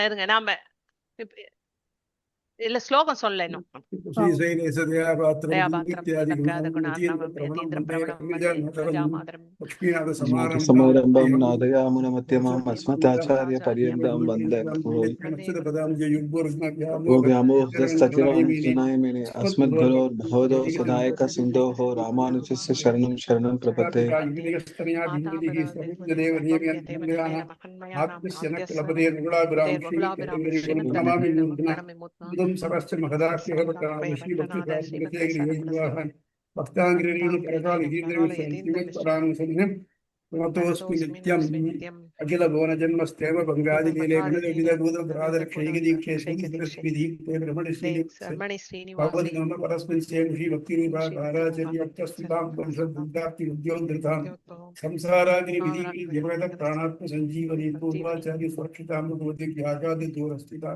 இருங்க நாம இல்ல ஸ்லோகம் சொல்ல இன்னும் சமாரம்பம் நாதயாமுனமத்யமாம் அஸ்மதாச்சாரிய பர்யந்தம் வந்தே பூர்வமோஹ்தஸ்ததிரோஹ்தநாயமினே அஸ்மத்குரோர்பவதோ சதாயக சிந்தோஹோ ராமானுஜஸ்ய சரணம் சரணம் பிரபத்தே. अखिल भुवन जन्म स्तेम बंगाली लीले ब्रादर क्षयिदीक्षे ब्रह्मणि श्रीनिवास परस्मिन् श्री भक्ति उद्योगृतां संसाराग्नि विधि जगत प्राणात्म संजीवनी पूर्वाचार्य सुरक्षितां भगवती व्याजादि दूरस्थिता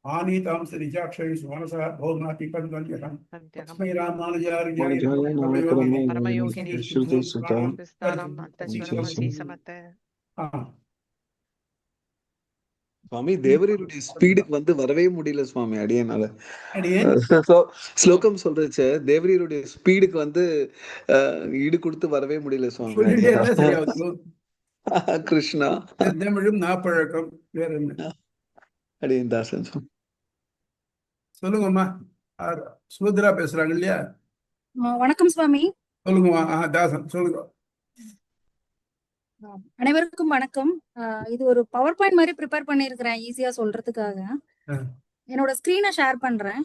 आनीतां सरिजाक्षय सुमनसः भौमाति पद्मन्यहं तस्मै रामानुजार्याय परमयोगिनी श्रुतिसुतां சுவாமி தேவரீருடைய ஸ்பீடுக்கு வரவே முடியல சுவாமி அடியனால. ஸ்லோகம் சொல்றச்ச தேவரீருடைய ஸ்பீடுக்கு ஈடு கொடுத்து வரவே முடியல சுவாமி. கிருஷ்ணா தமிழும் நாப்பழக்கம் வேற என்ன அடியன் தாசன். சொல்லுங்கம்மா, சுபத்ரா பேசுறாங்க இல்லையா? வணக்கம் சுவாமி. சொல்லுங்கம்மா. தாசன் சொல்லுங்க. அனைவருக்கும் வணக்கம். இது ஒரு பவர் பாயிண்ட் மாதிரி ப்ரிப்பேர் பண்ணிருக்கிறேன் ஈஸியா சொல்றதுக்காக. என்னோட ஸ்கிரீனை ஷேர் பண்றேன்.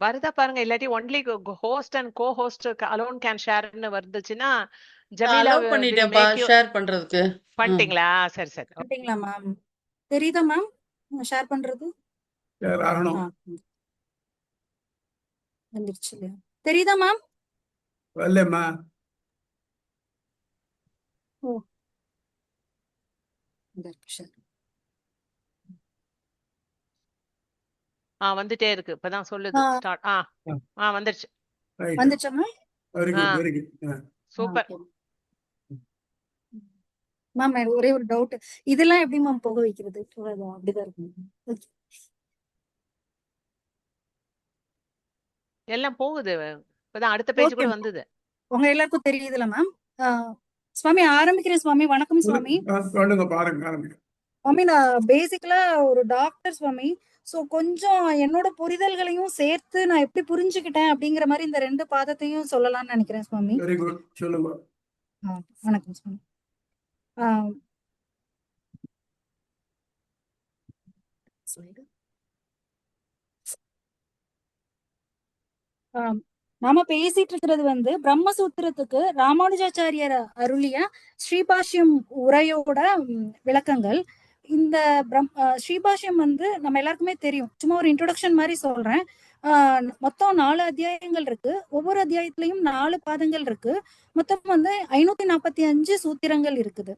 வருதா பாருங்க. இல்லாட்டி only host and co host alone can ஷேர்னு வந்துச்சுன்னா ஜமீலா பண்ணிட்டேன்ப்பா ஷேர் பண்றதுக்கு. பண்ணிட்டீங்களா? சரி சரி. பண்ணிட்டீங்களா மேம்? தெரியுதா மேம் ஷேர் பண்றது? வந்துருச்சு இல்லையா? தெரியுதா மேம்? வரலம்மா. ஓ வந்துட்டே இருக்கு. இப்பதான் சொல்லுது ஸ்டார்ட். வந்துருச்சு. வந்துச்சா ma'am? Very good. Super ma'am. ஒரே ஒரு டவுட், இதெல்லாம் எப்படி மேம் போக வைக்கிறது? அப்படிதான் இருக்கு. எல்லாம் போகுது. இப்பதான் அடுத்த பேஜ் கூட வந்தது. உங்க எல்லாருக்கும் தெரியுதுல மேம்? சுவாமி ஆரம்பிக்கிறேன் சுவாமி. வணக்கம் சுவாமி. சுவாமி நான் பேசிக்கலா ஒரு டாக்டர் சுவாமி. சோ கொஞ்சம் என்னோட புரிதல்களையும் சேர்த்து நான் எப்படி புரிஞ்சுக்கிட்டேன் அப்படிங்கிற மாதிரி இந்த 2 பாதத்தையும் சொல்லலாம்னு நினைக்கிறேன் சுவாமி. வணக்கம் சுவாமி. நாம பேசிட்டு இருக்கிறது பிரம்மசூத்திரத்துக்கு ராமானுஜாச்சாரியர் அருளிய ஸ்ரீபாஷ்யம் உரையோட விளக்கங்கள். இந்த ஸ்ரீபாஷ்யம் நம்ம எல்லாருக்குமே தெரியும். சும்மா ஒரு இன்ட்ரோடக்ஷன் மாதிரி சொல்றேன். மொத்தம் 4 அத்தியாயங்கள் இருக்கு. ஒவ்வொரு அத்தியாயத்திலையும் 4 பாதங்கள் இருக்கு. மொத்தம் 545 சூத்திரங்கள் இருக்குது.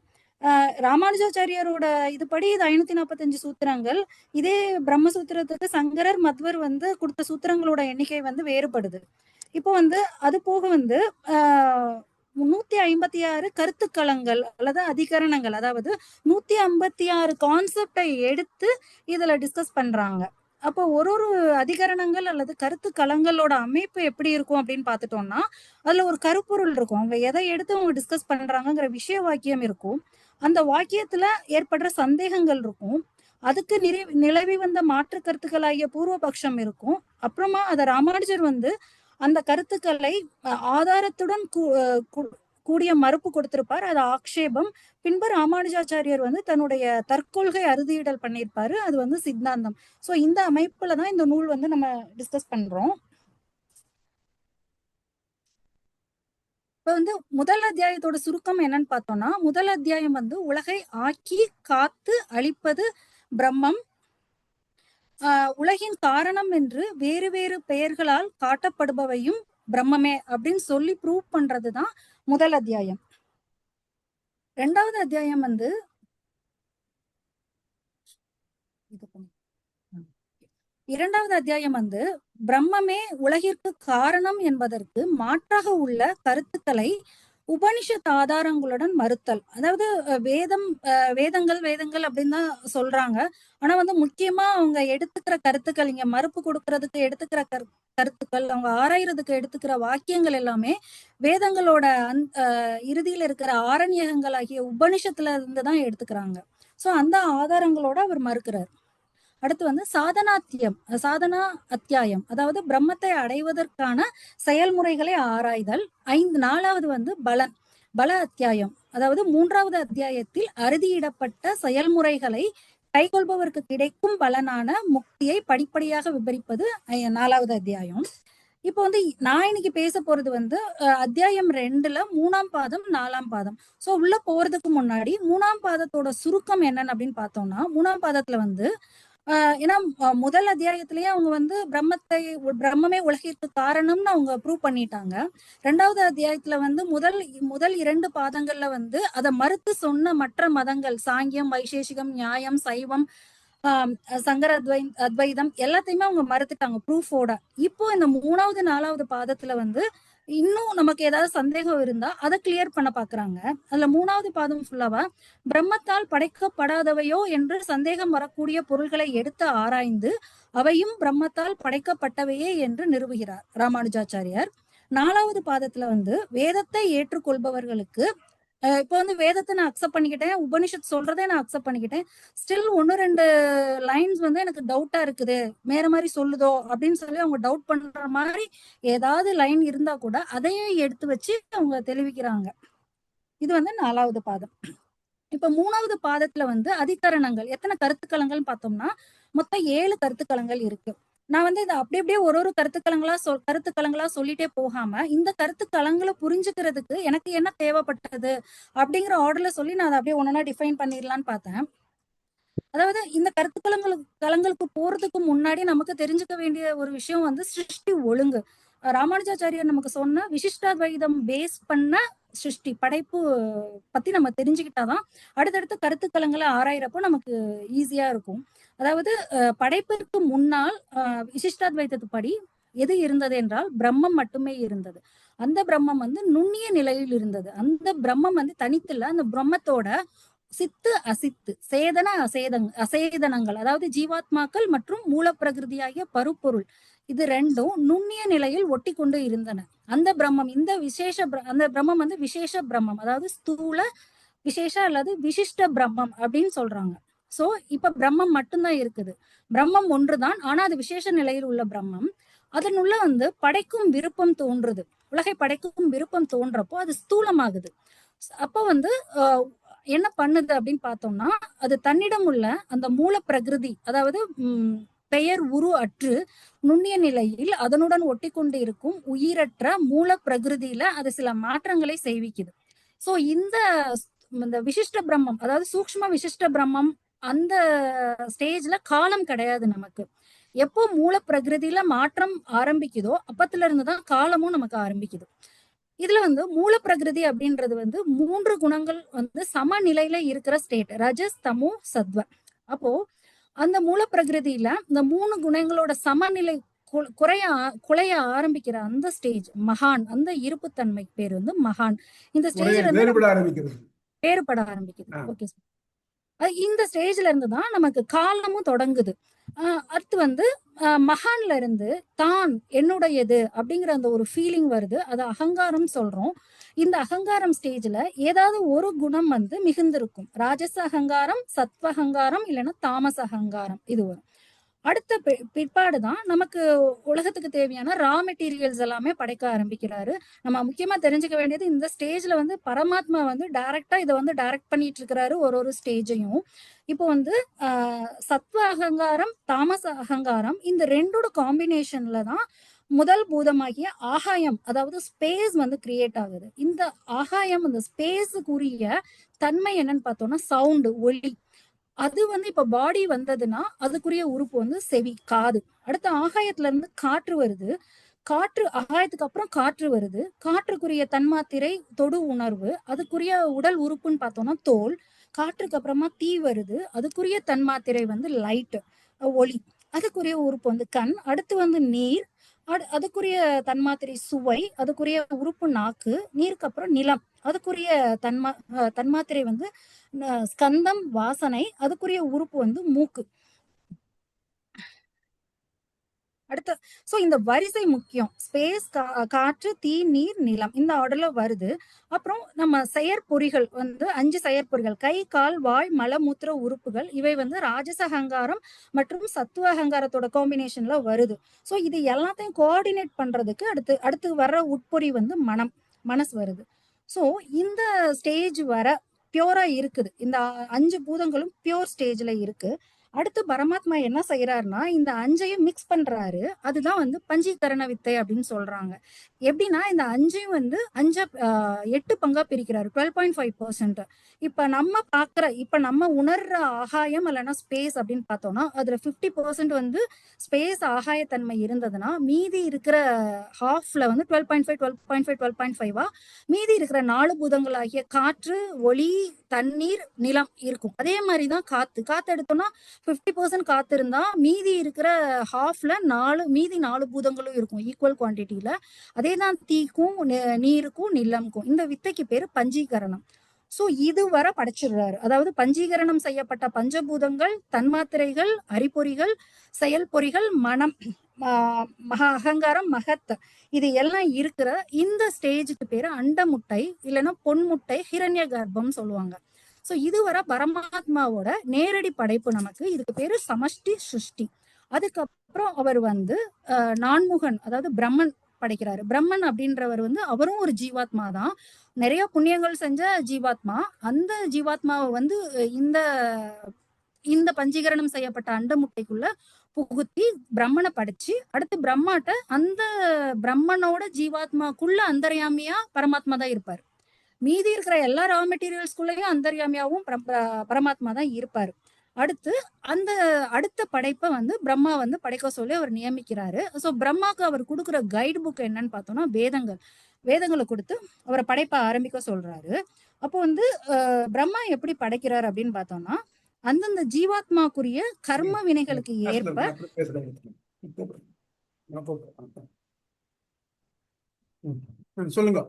ராமானுஜாச்சாரியரோட இதுபடி இது 545 சூத்திரங்கள். இதே பிரம்மசூத்திரத்துக்கு சங்கரர் மத்வர் கொடுத்த சூத்திரங்களோட எண்ணிக்கை வேறுபடுது. இப்போ அது போக 156 கருத்துக்களங்கள் அல்லது அதிகரணங்கள், அதாவது 156 கான்செப்டை எடுத்து இதுல டிஸ்கஸ் பண்றாங்க. அப்போ ஒரு அதிகரணங்கள் அல்லது கருத்து களங்களோட அமைப்பு எப்படி இருக்கும் அப்படின்னு பாத்துட்டோம்னா, அதுல ஒரு கருப்பொருள் இருக்கும். அவங்க எதை எடுத்து அவங்க டிஸ்கஸ் பண்றாங்கிற விஷய வாக்கியம் இருக்கும். அந்த வாக்கியத்துல ஏற்படுற சந்தேகங்கள் இருக்கும். அதுக்கு நிலவி வந்த மாற்று கருத்துக்களாகிய பூர்வபக்ஷம் இருக்கும். அப்புறமா அத ராமானுஜர் அந்த கருத்துக்களை ஆதாரத்துடன் கூடிய மறுப்பு கொடுத்திருப்பார். அது ஆக்ஷேபம். பின்பு ராமானுஜாச்சாரியர் தன்னுடைய தற்கொள்கை அறுதியிடல் பண்ணியிருப்பாரு. அது சித்தாந்தம். சோ இந்த அமைப்புலதான் இந்த நூல் நம்ம டிஸ்கஸ் பண்றோம். இப்ப முதல் அத்தியாயத்தோட சுருக்கம் என்னன்னு பார்த்தோம்னா, முதல் அத்தியாயம் உலகை ஆக்கி காத்து அழிப்பது பிரம்மம், உலகின் காரணம் என்று வேறு வேறு பெயர்களால் காட்டப்படுபவையும் பிரம்மமே அப்படின்னு சொல்லி ப்ரூவ் பண்றதுதான் முதல் அத்தியாயம். 2வது அத்தியாயம் 2வது அத்தியாயம் பிரம்மமே உலகிற்கு காரணம் என்பதற்கு மாற்றாக உள்ள கருத்துக்களை உபனிஷத் ஆதாரங்களுடன் மறுத்தல். அதாவது வேதங்கள் அப்படின்னு தான் சொல்றாங்க. ஆனா முக்கியமா அவங்க எடுத்துக்கிற கருத்துக்கள், இங்க மறுப்பு கொடுக்கறதுக்கு எடுத்துக்கிற கருத்துக்கள், அவங்க ஆராயறதுக்கு எடுத்துக்கிற வாக்கியங்கள் எல்லாமே வேதங்களோட இறுதியில இருக்கிற ஆரண்யகங்கள் ஆகிய உபனிஷத்துல இருந்து தான் எடுத்துக்கிறாங்க. சோ அந்த ஆதாரங்களோட அவர் மறுக்கிறார். அடுத்து சாதனா அத்தியாயம், அதாவது பிரம்மத்தை அடைவதற்கான செயல்முறைகளை ஆராய்தல். 4வது பல அத்தியாயம், அதாவது 3வது அத்தியாயத்தில் அறுதியிடப்பட்ட செயல்முறைகளை கைக்கொள்பவருக்கு கிடைக்கும் பலனான முக்தியை படிப்படியாக விவரிப்பது 4வது அத்தியாயம். இப்போ நான் இன்னைக்கு பேச போறது அத்தியாயம் 2ல 3ஆம் பாதம் 4ஆம் பாதம். சோ உள்ள போறதுக்கு முன்னாடி 3ஆம் பாதத்தோட சுருக்கம் என்னன்னு அப்படின்னு பார்த்தோம்னா, 3ஆம் பாதத்துல ஏன்னா முதல் அத்தியாயத்திலேயே அவங்க பிரம்மமே உலகிற்கு காரணம்னு அவங்க ப்ரூவ் பண்ணிட்டாங்க. 2வது அத்தியாயத்துல முதல் 2 பாதங்கள்ல அதை மறுத்து சொன்ன மற்ற மதங்கள், சாங்கியம், வைசேஷிகம், நியாயம், சைவம், சங்கர அத்வைதம் எல்லாத்தையுமே அவங்க மறுத்துட்டாங்க ப்ரூஃபோட. இப்போ இந்த 3வது 4வது பாதத்துல இன்னும் நமக்கு ஏதாவது சந்தேகம் இருந்தா அதை கிளியர் பண்ண பாக்குறாங்க. அதுல 3வது பாதம் ஃபுல்லாவா பிரம்மத்தால் படைக்கப்படாதவையோ என்று சந்தேகம் வரக்கூடிய பொருள்களை எடுத்து ஆராய்ந்து அவையும் பிரம்மத்தால் படைக்கப்பட்டவையே என்று நிறுவுகிறார் ராமானுஜாச்சாரியார். 4வது பாதத்துல வேதத்தை ஏற்றுக்கொள்பவர்களுக்கு இப்போ வேதத்தை நான் அக்செப்ட் பண்ணிக்கிட்டேன், உபனிஷத் சொல்றதே நான் அக்செப்ட் பண்ணிக்கிட்டேன், ஸ்டில் 1-2 லைன்ஸ் எனக்கு டவுட்டா இருக்குது, வேற மாதிரி சொல்லுதோ அப்படின்னு சொல்லி அவங்க டவுட் பண்ற மாதிரி ஏதாவது லைன் இருந்தா கூட அதையும் எடுத்து வச்சு அவங்க தெளிவிக்கிறாங்க. இது 4வது பாதம். இப்ப 3வது பாதத்துல அதிகரணங்கள், எத்தனை கருத்துக்களங்கள் பார்த்தோம்னா மொத்தம் 7 கருத்துக்களங்கள் இருக்கு. நான் இதை அப்படியே ஒரு கருத்துக்களங்களா சொல்லிட்டே போகாம இந்த கருத்துக்களங்களை புரிஞ்சுக்கிறதுக்கு எனக்கு என்ன தேவைப்பட்டது அப்படிங்கிற ஆர்டர்ல சொல்லி நான் அதை அப்படியே ஒன்னொன்னா டிஃபைன் பண்ணிடலான்னு பார்த்தேன். அதாவது இந்த கருத்துக்களங்களுக்கு போறதுக்கு முன்னாடி நமக்கு தெரிஞ்சுக்க வேண்டிய ஒரு விஷயம் சிருஷ்டி ஒழுங்கு. ராமானுஜாச்சாரியர் நமக்கு சொன்ன விசிஷ்டாத்வைதம் பேஸ் பண்ண சிருஷ்டி படைப்பு பத்தி நம்ம தெரிஞ்சுக்கிட்டாதான் அடுத்தடுத்த கருத்துக்களங்களை ஆராயிறப்போ நமக்கு ஈஸியா இருக்கும். அதாவது படைப்பிற்கு முன்னால் விசிஷ்டாத்வைதத்துப்படி எது இருந்தது என்றால் பிரம்மம் மட்டுமே இருந்தது. அந்த பிரம்மம் நுண்ணிய நிலையில் இருந்தது. அந்த பிரம்மம் தனித்துல அந்த பிரம்மத்தோட சித்து அசித்து, சேதன அசேதனங்கள், அதாவது ஜீவாத்மாக்கள் மற்றும் மூல பிரகிருதியாகிய பருப்பொருள், இது ரெண்டும் நுண்ணிய நிலையில் ஒட்டி கொண்டு இருந்தன. அந்த பிரம்மம் அந்த பிரம்மம் விசேஷ பிரம்மம், அதாவது ஸ்தூல விசேஷ அல்லது விசிஷ்ட பிரம்மம் அப்படின்னு சொல்றாங்க. சோ இப்ப பிரம்மம் மட்டும்தான் இருக்குது. பிரம்மம் ஒன்றுதான், ஆனா அது விசேஷ நிலையில் உள்ள பிரம்மம். அதனுள்ள படைக்கும் விருப்பம் தோன்றுது. உலகை படைக்கும் விருப்பம் தோன்றப்போ அது ஸ்தூலமாகுது. அப்போ என்ன பண்ணுது அப்படின்னு பார்த்தோம்னா, அது தன்னிடம் உள்ள அந்த மூல பிரகிருதி, அதாவது பெயர் உரு அற்று நுண்ணிய நிலையில் அதனுடன் ஒட்டி கொண்டு இருக்கும் உயிரற்ற மூல பிரகிருதியில அது சில மாற்றங்களை செய்விக்குது. சோ இந்த விசிஷ்ட பிரம்மம், அதாவது சூக்ஷ்ம விசிஷ்ட பிரம்மம், அந்த ஸ்டேஜ்ல காலம் கிடையாது நமக்கு. எப்போ மூல பிரகிருதியில மாற்றம் ஆரம்பிக்குதோ அப்பத்துல இருந்துதான் காலமும் நமக்கு ஆரம்பிக்குது. இதுல மூல பிரகிருதி அப்படின்றது 3 குணங்கள் சமநிலையில இருக்கிற ஸ்டேட், ரஜஸ், தமோ, சத்வ. அப்போ அந்த மூல பிரகிருதியில இந்த 3 குணங்களோட சமநிலை குலைய ஆரம்பிக்கிற அந்த ஸ்டேஜ் மகான், அந்த இருப்புத்தன்மை பேர் மகான். இந்த ஸ்டேஜ்ல வேறுபட ஆரம்பிக்குது. ஓகே, இந்த ஸ்டேஜ்ல இருந்துதான் நமக்கு காலமும் தொடங்குது. அடுத்து மகான்ல இருந்து தான் என்னுடையது அப்படிங்கிற அந்த ஒரு ஃபீலிங் வருது. அது அகங்காரம் சொல்றோம். இந்த அகங்காரம் ஸ்டேஜ்ல ஏதாவது ஒரு குணம் மிகுந்திருக்கும். ராஜச அகங்காரம், சத்வ அகங்காரம், இல்லைன்னா தாமச அகங்காரம் இது வரும். அடுத்த பிற்பாடுதான் நமக்கு உலகத்துக்கு தேவையான ரா மெட்டீரியல்ஸ் எல்லாமே படைக்க ஆரம்பிக்கிறாரு. நம்ம முக்கியமா தெரிஞ்சுக்க வேண்டியது, இந்த ஸ்டேஜ்ல பரமாத்மா டைரக்டா இதை டைரக்ட் பண்ணிட்டு இருக்கிறாரு ஒரு ஸ்டேஜையும். இப்போ சத்வ அகங்காரம், தாமச அகங்காரம், இந்த ரெண்டோட காம்பினேஷன்ல தான் முதல் பூதமாகிய ஆகாயம், அதாவது ஸ்பேஸ் கிரியேட் ஆகுது. இந்த ஆகாயம், அந்த ஸ்பேஸுக்குரிய தன்மை என்னன்னு பார்த்தோம்னா சவுண்டு, ஒலி. அது இப்ப பாடி வந்ததுன்னா அதுக்குரிய உறுப்பு செவி, காது. அடுத்து ஆகாயத்துல இருந்து காற்று வருது. ஆகாயத்துக்கு அப்புறம் காற்று வருது. காற்றுக்குரிய தன்மாத்திரை தொடு உணர்வு. அதுக்குரிய உடல் உறுப்புன்னு பார்த்தோம்னா தோல். காற்றுக்கு அப்புறமா தீ வருது. அதுக்குரிய தன்மாத்திரை லைட், ஒளி. அதுக்குரிய உறுப்பு கண். அடுத்து நீர். அதுக்குரிய தன்மாத்திரை சுவை, அதுக்குரிய உறுப்பு நாக்கு, நீருக்கு அப்புறம் நிலம், அதுக்குரிய தன்மாத்திரை வந்து ஸ்கந்தம் வாசனை, அதுக்குரிய உறுப்பு வந்து மூக்கு. அடுத்த சோ இந்த வரிசை முக்கியம். ஸ்பேஸ், காற்று, தீ, நீர், நிலம், இந்த ஆர்டர்ல வருது. அப்புறம் நம்ம செயற்பொறிகள் வந்து 5 செயற்பொறிகள், கை, கால், வாய், மலமூத்திர உறுப்புகள், இவை வந்து ராஜச அகங்காரம் மற்றும் சத்துவ அகங்காரத்தோட காம்பினேஷன்ல வருது. சோ இது எல்லாத்தையும் கோஆர்டினேட் பண்றதுக்கு அடுத்து வர்ற உட்பொறி வந்து மனசு வருது. சோ இந்த ஸ்டேஜ் வர பியூரா இருக்குது. இந்த 5 பூதங்களும் பியூர் ஸ்டேஜ்ல இருக்கு. அடுத்து பரமாத்மா என்ன செய்யறாருன்னா இந்த 5ஐயும் மிக்ஸ் பண்றாரு. அதுதான் வந்து பஞ்சீகரண வித்தை அப்படின்னு சொல்றாங்க. எப்படின்னா இந்த 5ஐயும் வந்து 8 பங்கா பிரிக்கிறாரு, 12.5%. இப்ப நம்ம உணர்ற ஆகாயம் இல்லைன்னா ஸ்பேஸ் அப்படின்னு பார்த்தோம்னா அதுல 50% வந்து ஸ்பேஸ் ஆகாயத்தன்மை இருந்ததுன்னா மீதி இருக்கிற ஹாஃப்ல வந்து 12.5 மீதி இருக்கிற 4 பூதங்களாகிய காற்று, ஒளி, தண்ணீர், நிலம் இருக்கும். அதே மாதிரிதான் காத்து எடுத்தோம்னா 50% காத்து இருந்தா மீதி இருக்கிற ஹாஃப்ல மீதி 4 பூதங்களும் இருக்கும் ஈக்குவல் குவான்டிட்டியில. அதேதான் தீக்கும், நீருக்கும், நிலம்க்கும். இந்த வித்தைக்கு பேரு பஞ்சீகரணம். சோ இதுவரை படைச்சிடுறாரு. அதாவது பஞ்சீகரணம் செய்யப்பட்ட பஞ்சபூதங்கள், தன்மாத்திரைகள், அறிபொறிகள், செயல்பொறிகள், மனம், அகங்காரம், மகத், இது எல்லாம் இருக்கிற இந்த ஸ்டேஜுக்கு பேரு அண்டமுட்டை இல்லைன்னா பொன்முட்டை, ஹிரண்ய கர்ப்பம் சொல்லுவாங்க. சோ இதுவரை பரமாத்மாவோட நேரடி படைப்பு நமக்கு. இதுக்கு பேரு சமஷ்டி சிருஷ்டி. அதுக்கப்புறம் அவர் வந்து நான்முகன், அதாவது பிரம்மன் படைக்கிறாரு. பிரம்மன் அப்படின்றவர் வந்து அவரும் ஒரு ஜீவாத்மா தான், நிறைய புண்ணியங்கள் செஞ்ச ஜீவாத்மா. அந்த ஜீவாத்மாவை வந்து இந்த பஞ்சீகரணம் செய்யப்பட்ட அண்டமுட்டைக்குள்ள புகுத்தி பிரம்மனை படைச்சு அடுத்து பிரம்மாட்ட அந்த பிரம்மனோட ஜீவாத்மாக்குள்ள அந்தர்யாமியா பரமாத்மா தான் இருப்பாரு. மீதி இருக்கிற எல்லா ரா மெட்டீரியல்ஸ்குள்ளேயும் அந்தர்யாமியாவும் பரமாத்மா தான் இருப்பாரு. அடுத்த படைப்பை வந்து பிரம்மா வந்து படைக்க சொல்லி அவர் நியமிக்கிறாரு. சோ பிரம்மாக்கு அவர் கொடுக்குற கைடு புக் என்னன்னு பார்த்தோம்னா வேதங்களை கொடுத்து அவரை படைப்ப ஆரம்பிக்க சொல்றாரு. அப்போ வந்து பிரம்மா எப்படி படைக்கிறாரு அப்படின்னு பார்த்தோம்னா அந்தந்த ஜீவாத்மாக்குரிய கர்ம வினைகளுக்கு ஏற்ப சொல்லுங்க.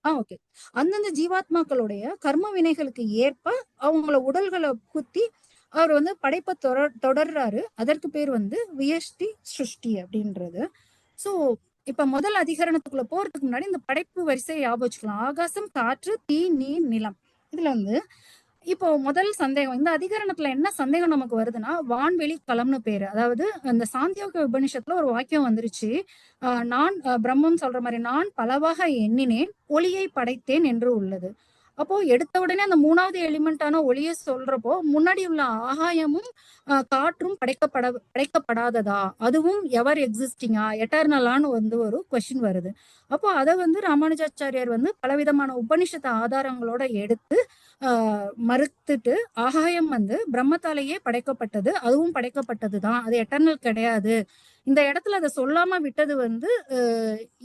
ஓகே. அந்தந்த ஜீவாத்மாக்களுடைய கர்ம வினைகளுக்கு ஏற்ப அவங்கள உடல்களை குத்தி அவர் வந்து படைப்பை தொடர்றாரு. அதற்கு பேர் வந்து வியஷ்டி சிருஷ்டி அப்படின்றது. சோ இப்ப முதல் அதிகரணத்துக்குள்ள போறதுக்கு முன்னாடி இந்த படைப்பு வரிசையை ஞாபகம் வச்சுக்கலாம். ஆகாசம், காற்று, தீ, நீர், நிலம். இதுல வந்து இப்போ முதல் சந்தேகம், இந்த அதிகரணத்துல என்ன சந்தேகம் நமக்கு வருதுன்னா வான்வெளி களம்னு பேரு. அதாவது அந்த சாந்தியோக உபநிஷத்துல ஒரு வாக்கியம் வந்துருச்சு, நான் பிரம்மம் சொல்ற மாதிரி நான் பலவாக எண்ணினேன், ஒளியை படைத்தேன் என்று உள்ளது. அப்போ எடுத்த உடனே அந்த 3வது எலிமெண்டான ஒளியை சொல்றப்போ முன்னாடி உள்ள ஆகாயமும் காற்றும் படைக்கப்படாததா, அதுவும் எவர் எக்ஸிஸ்டிங்கா, எட்டர்னலான்னு வந்து ஒரு கொஸ்டின் வருது. அப்போ அதை வந்து ராமானுஜாச்சாரியார் வந்து பலவிதமான உபனிஷத்து ஆதாரங்களோட எடுத்து மறுத்துட்டு ஆகாயம் வந்து பிரம்மத்தாலேயே படைக்கப்பட்டது, அதுவும் படைக்கப்பட்டதுதான், அது எட்டர்னல் கிடையாது, இந்த இடத்துல அதை சொல்லாம விட்டது வந்து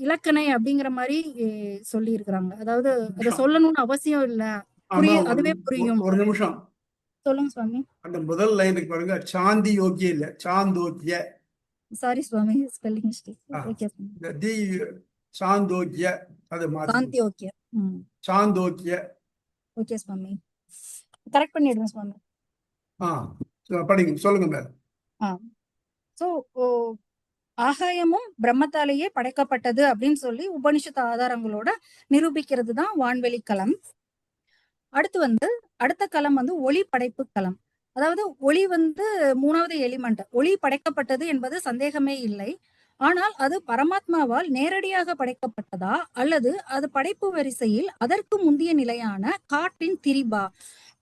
இலக்கணை அப்படிங்கிற மாதிரி சொல்லி இருக்கிறாங்க. அதாவது அதை சொல்லணும்னு அவசியம் இல்ல, அதுவே புரியும். ஒரு நிமிஷம் சொல்லுங்க சுவாமி. அந்த முதல் லைனுக்கு பாருங்க, சாந்தி யோக்கிய இல்ல, சாந்தோக்கிய. சாரி சுவாமி, ஸ்பெல்லிங் மிஸ்டேக். சாந்தோக்கிய, அது சாந்தியோக்கிய, சாந்தோக்கிய. ஓகே சுவாமி, கரெக்ட் பண்ணிடுங்க சுவாமி. படிங்க, சொல்லுங்க மேல. சோ ஆகாயமும் பிரம்மத்தாலேயே படைக்கப்பட்டது அப்படின்னு சொல்லி உபனிஷத்து ஆதாரங்களோட நிரூபிக்கிறது தான் வான்வெளி களம். அடுத்த களம் வந்து ஒளி படைப்பு களம். அதாவது ஒளி வந்து 3வது எலிமெண்ட். ஒளி படைக்கப்பட்டது என்பது சந்தேகமே இல்லை. ஆனால் அது பரமாத்மாவால் நேரடியாக படைக்கப்பட்டதா அல்லது அது படைப்பு வரிசையில் அதற்கு முந்தைய நிலையான காற்றின் திரிபா?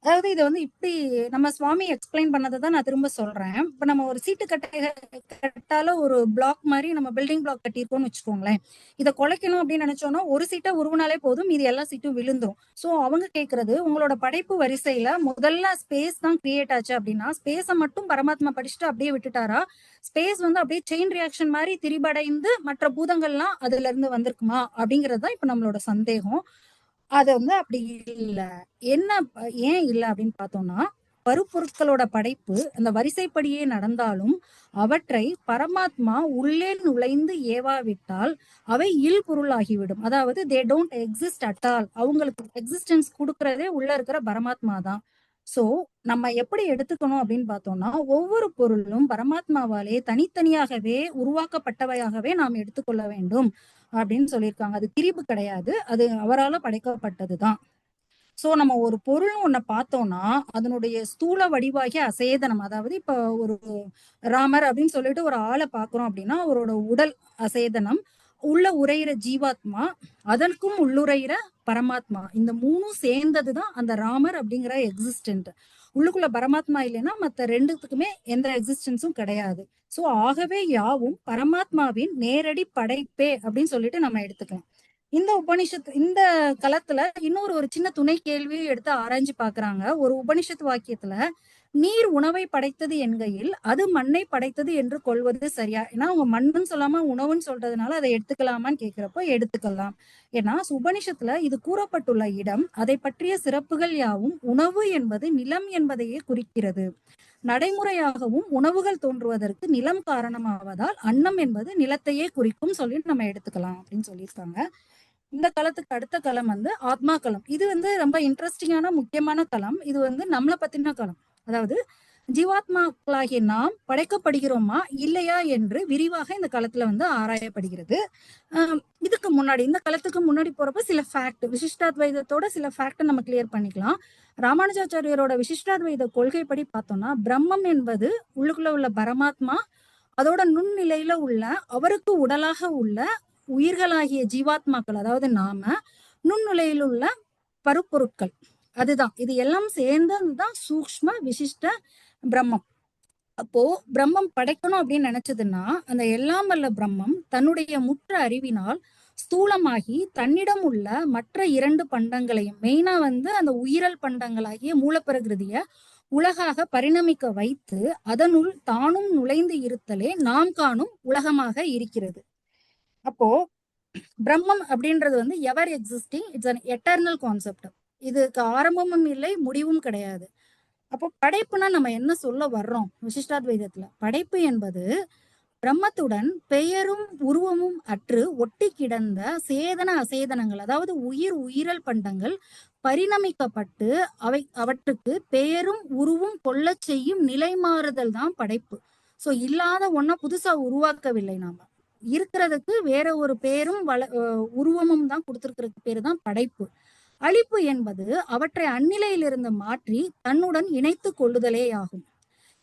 அதாவது இதை வந்து இப்படி நம்ம சுவாமி எக்ஸ்பிளைன் பண்ணதை தான் நான் திரும்ப சொல்றேன். இப்ப நம்ம ஒரு சீட்டு கட்டால ஒரு பிளாக் மாதிரி நம்ம பில்டிங் பிளாக் கட்டியிருக்கோம்னு வச்சுக்கோங்களேன். இதை குலைக்கணும் அப்படின்னு நினைச்சோம்னா ஒரு சீட்டை உருவினாலே போதும், இது எல்லா சீட்டும் விழுந்துரும். சோ அவங்க கேட்கறது, உங்களோட படைப்பு வரிசையில முதல்ல ஸ்பேஸ் தான் கிரியேட் ஆச்சு அப்படின்னா ஸ்பேஸை மட்டும் பரமாத்மா படிச்சுட்டு அப்படியே விட்டுட்டாரா, ஸ்பேஸ் வந்து அப்படியே செயின் ரியாக்ஷன் மாதிரி திரிபடைந்து மற்ற பூதங்கள்லாம் அதுல இருந்து வந்திருக்குமா அப்படிங்கிறது தான் இப்ப நம்மளோட சந்தேகம். அது வந்து அப்படி இல்ல. ஏன் இல்ல அப்படின்னு பார்த்தோம்னா பருப்பொருட்களோட படைப்பு அந்த வரிசைப்படியே நடந்தாலும் அவற்றை பரமாத்மா உள்ளே நுழைந்து ஏவாவிட்டால் அவை இல்பொருளாகிவிடும். அதாவது they don't exist at all. அவங்களுக்கு எக்ஸிஸ்டன்ஸ் கொடுக்கறதே உள்ள இருக்கிற பரமாத்மா தான். சோ நம்ம எப்படி எடுத்துக்கணும் அப்படின்னு பார்த்தோம்னா, ஒவ்வொரு பொருளும் பரமாத்மாவாலே தனித்தனியாகவே உருவாக்கப்பட்டவையாகவே நாம் எடுத்துக்கொள்ள வேண்டும் அப்படின்னு சொல்லியிருக்காங்க. அது திரிபு கிடையாது, அது அவரால படைக்கப்பட்டதுதான். சோ நம்ம ஒரு பொருள் ஒன்ன பார்த்தோம்னா அதனுடைய ஸ்தூல வடிவாகிய அசேதனம், அதாவது இப்ப ஒரு ராமர் அப்படின்னு சொல்லிட்டு ஒரு ஆளை பாக்குறோம் அப்படின்னா அவரோட உடல் அசேதனம், உள்ள உரையிற ஜீவாத்மா, அதற்கும் உள்ளுரையிற பரமாத்மா, இந்த மூணும் சேர்ந்ததுதான் அந்த ராமர் அப்படிங்கிற எக்ஸிஸ்டன்ட். உள்ளுக்குள்ள பரமாத்மா இல்லைன்னா மத்த ரெண்டுத்துக்குமே எந்த எக்ஸிஸ்டன்ஸும் கிடையாது. சோ ஆகவே யாவும் பரமாத்மாவின் நேரடி படைப்பே அப்படின்னு சொல்லிட்டு நம்ம எடுத்துக்கலாம். இந்த உபனிஷத்து இந்த களத்துல ஒரு சின்ன துணை கேள்வியை எடுத்து ஆராய்ஞ்சு பாக்குறாங்க. ஒரு உபனிஷத்து வாக்கியத்துல நீர் உணவை படைத்தது என்கையில் அது மண்ணை படைத்தது என்று கொள்வது சரியா? ஏன்னா அவங்க மண்ணுன்னு சொல்லாம உணவுன்னு சொல்றதுனால அதை எடுத்துக்கலாமான்னு கேக்குறப்போ எடுத்துக்கலாம். ஏன்னா உபனிஷத்துல இது கூறப்பட்டுள்ள இடம் அதை பற்றிய சிறப்புகள் யாவும் உணவு என்பது நிலம் என்பதையே குறிக்கிறது. நடைமுறையாகவும் உணவுகள் தோன்றுவதற்கு நிலம் காரணமாவதால் அன்னம் என்பது நிலத்தையே குறிக்கும் சொல்லிட்டு நம்ம எடுத்துக்கலாம் அப்படின்னு சொல்லியிருக்காங்க. இந்த களத்துக்கு அடுத்த களம் ஆத்மா களம். இது ரொம்ப இன்ட்ரெஸ்டிங்கான முக்கியமான களம். இது நம்மளை பத்தின களம். அதாவது ஜீவாத்மாக்களாகிய நாம் படைக்கப்படுகிறோமா இல்லையா என்று விரிவாக இந்த களத்துல ஆராயப்படுகிறது. இதுக்கு முன்னாடி இந்த களத்துக்கு முன்னாடி போறப்ப சில ஃபேக்ட், விசிஷ்டாத்வைதத்தோட சில ஃபேக்ட் நம்ம கிளியர் பண்ணிக்கலாம். ராமானுஜாச்சாரியரோட விசிஷ்டாத்வைத கொள்கைப்படி பார்த்தோம்னா பிரம்மம் என்பது உள்ளுக்குள்ள உள்ள பரமாத்மா, அதோட நுண்ணிலையில உள்ள அவருக்கு உடலாக உள்ள உயிர்களாகிய ஜீவாத்மாக்கள், அதாவது நாம, நுண்ணுலையில் உள்ள பருப்பொருட்கள், அதுதான். இது எல்லாம் சேர்ந்ததுதான் சூக்ஷ்ம விசிஷ்ட பிரம்மம். அப்போ பிரம்மம் படைக்கணும் அப்படின்னு நினைச்சதுன்னா அந்த எல்லாம் வல்ல பிரம்மம் தன்னுடைய முற்ற அறிவினால் ஸ்தூலமாகி தன்னிடம் உள்ள மற்ற 2 பண்டங்களையும், மெயினா அந்த உயிரல் பண்டங்களாகிய மூலப்பிரகிருதிய உலகாக பரிணமிக்க வைத்து அதனுள் தானும் நுழைந்து இருத்தலே நாம் காணும் உலகமாக இருக்கிறது. அப்போ பிரம்மம் அப்படின்றது ever existing, it's an eternal concept. இதுக்கு ஆரம்பமும் இல்லை முடிவும் கிடையாது. அப்போ படைப்புனா நம்ம என்ன சொல்ல வர்றோம்? விசிஷ்டாத்வைதத்துல படைப்பு என்பது பிரம்மத்துடன் பெயரும் உருவமும் அற்று ஒட்டி கிடந்த சேதன அசேதனங்கள், அதாவது உயிரல் பண்டங்கள் பரிணமிக்கப்பட்டு அவற்றுக்கு பெயரும் உருவும் கொள்ள செய்யும் நிலை மாறுதல் தான் படைப்பு. சோ இல்லாத ஒன்ன புதுசா உருவாக்கவில்லை, நாம இருக்கிறதுக்கு வேற ஒரு பேரும் உருவமும் தான் கொடுத்திருக்கிறதுக்கு பேரு தான் படைப்பு. அழிப்பு என்பது அவற்றை அந்நிலையிலிருந்து மாற்றி தன்னுடன் இணைத்து கொள்ளுதலே ஆகும்.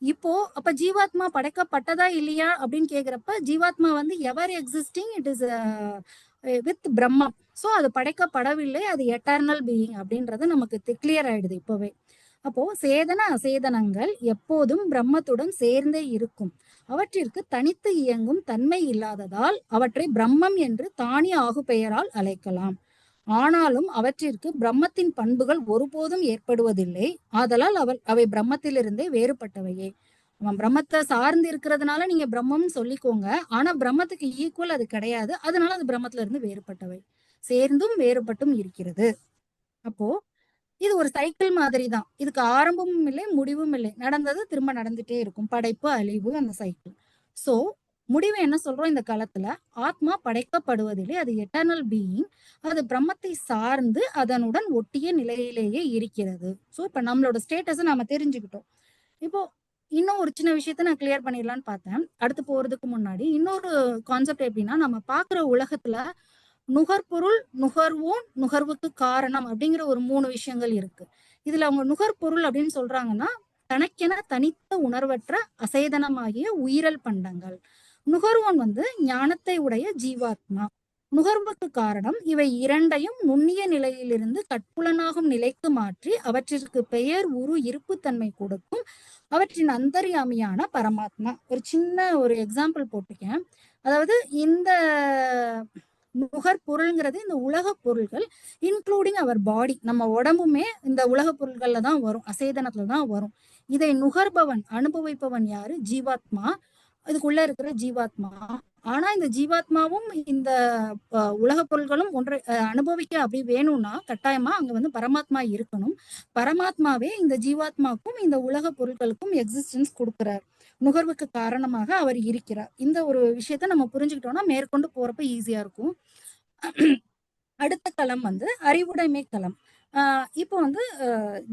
இப்போ அப்ப ஜீவாத்மா படைக்கப்பட்டதா இல்லையா அப்படின்னு கேக்குறப்ப ஜீவாத்மா எவர் எக்ஸிஸ்டிங், இட் இஸ் வித் பிரம்மம். சோ அது படைக்கப்படவில்லை, அது எட்டர்னல் பீயிங் அப்படின்றது நமக்கு கிளியர் ஆயிடுது இப்பவே. அப்போ சேதன அசேதனங்கள் எப்போதும் பிரம்மத்துடன் சேர்ந்தே இருக்கும். அவற்றிற்கு தனித்து இயங்கும் தன்மை இல்லாததால் அவற்றை பிரம்மம் என்று தானி ஆகு பெயரால் அழைக்கலாம். ஆனாலும் அவற்றிற்கு பிரம்மத்தின் பண்புகள் ஒருபோதும் ஏற்படுவதில்லை. ஆதலால் அவை பிரம்மத்திலிருந்தே வேறுபட்டவையே. அவன் பிரம்மத்தை சார்ந்து இருக்கிறதுனால நீங்க பிரம்மம்னு சொல்லிக்கோங்க, ஆனா பிரம்மத்துக்கு ஈக்குவல் அது கிடையாது. அதனால அது பிரம்மத்துல இருந்து வேறுபட்டவை, சேர்ந்தும் வேறுபட்டும் இருக்கிறது. அப்போ இது ஒரு சைக்கிள் மாதிரி தான். இதுக்கு ஆரம்பமும் இல்லை முடிவும் இல்லை, நடந்தது திரும்ப நடந்துட்டே இருக்கும். படைப்பு அழிவு, அந்த சைக்கிள். சோ முடிவு என்ன சொல்றோம் இந்த காலத்துல? ஆத்மா படைக்கப்படுவதில்லை, அது எட்டர்னல் பீயிங், அது பிரம்மத்தை சார்ந்து அதனுடன் ஒட்டிய நிலையிலேயே இருக்கிறது. சோ இப்ப நம்மளோட ஸ்டேட்டஸை நாம தெரிஞ்சுக்கிட்டோம். இப்போ இன்னும் ஒரு சின்ன விஷயத்த நான் கிளியர் பண்ணிடலான்னு பார்த்தேன். அடுத்து போறதுக்கு முன்னாடி இன்னொரு கான்செப்ட் எப்படின்னா, நம்ம பாக்குற உலகத்துல நுகர்பொருள், நுகர்வோன், நுகர்வுக்கு காரணம் அப்படிங்கிற ஒரு 3 விஷயங்கள் இருக்கு. இதுல அவங்க நுகர்பொருள் அப்படின்னு சொல்றாங்கன்னா தனக்கென தனித்த உணர்வற்ற அசேதனமாகிய உயிரல் பண்டங்கள். நுகர்வோன் ஞானத்தை உடைய ஜீவாத்மா. நுகர்வுக்கு காரணம் இவை இரண்டையும் நுண்ணிய நிலையிலிருந்து கட்புலனாகும் நிலைக்கு மாற்றி அவற்றிற்கு பெயர் உரு இருப்புத்தன்மை கொடுக்கும் அவற்றின் அந்தர்யாமியான பரமாத்மா. ஒரு சின்ன ஒரு எக்ஸாம்பிள் போட்டிருக்கேன். அதாவது இந்த நுகர்பொருள்ங்கிறது இந்த உலக பொருள்கள் இன்க்ளூடிங் அவர் பாடி, நம்ம உடம்புமே இந்த உலக பொருள்கள்ல தான் வரும், அசேதனத்துல தான் வரும். இதை நுகர்பவன், அனுபவிப்பவன் யாரு? ஜீவாத்மா. இதுக்குள்ள இருக்கிற ஜீவாத்மா. ஆனா இந்த ஜீவாத்மாவும் இந்த உலக பொருள்களும் ஒன்றை அனுபவிக்க அப்படி வேணும்னா கட்டாயமா அங்க வந்து பரமாத்மா இருக்கணும். பரமாத்மாவே இந்த ஜீவாத்மாக்கும் இந்த உலக பொருட்களுக்கும் எக்ஸிஸ்டன்ஸ் கொடுக்கிறார், நுகர்வுக்கு காரணமாக அவர் இருக்கிறார். இந்த ஒரு விஷயத்த நம்ம புரிஞ்சுக்கிட்டோம்னா மேற்கொண்டு போறப்ப ஈஸியா இருக்கும். அடுத்த களம் வந்து அறிவுடைமை களம். இப்போ வந்து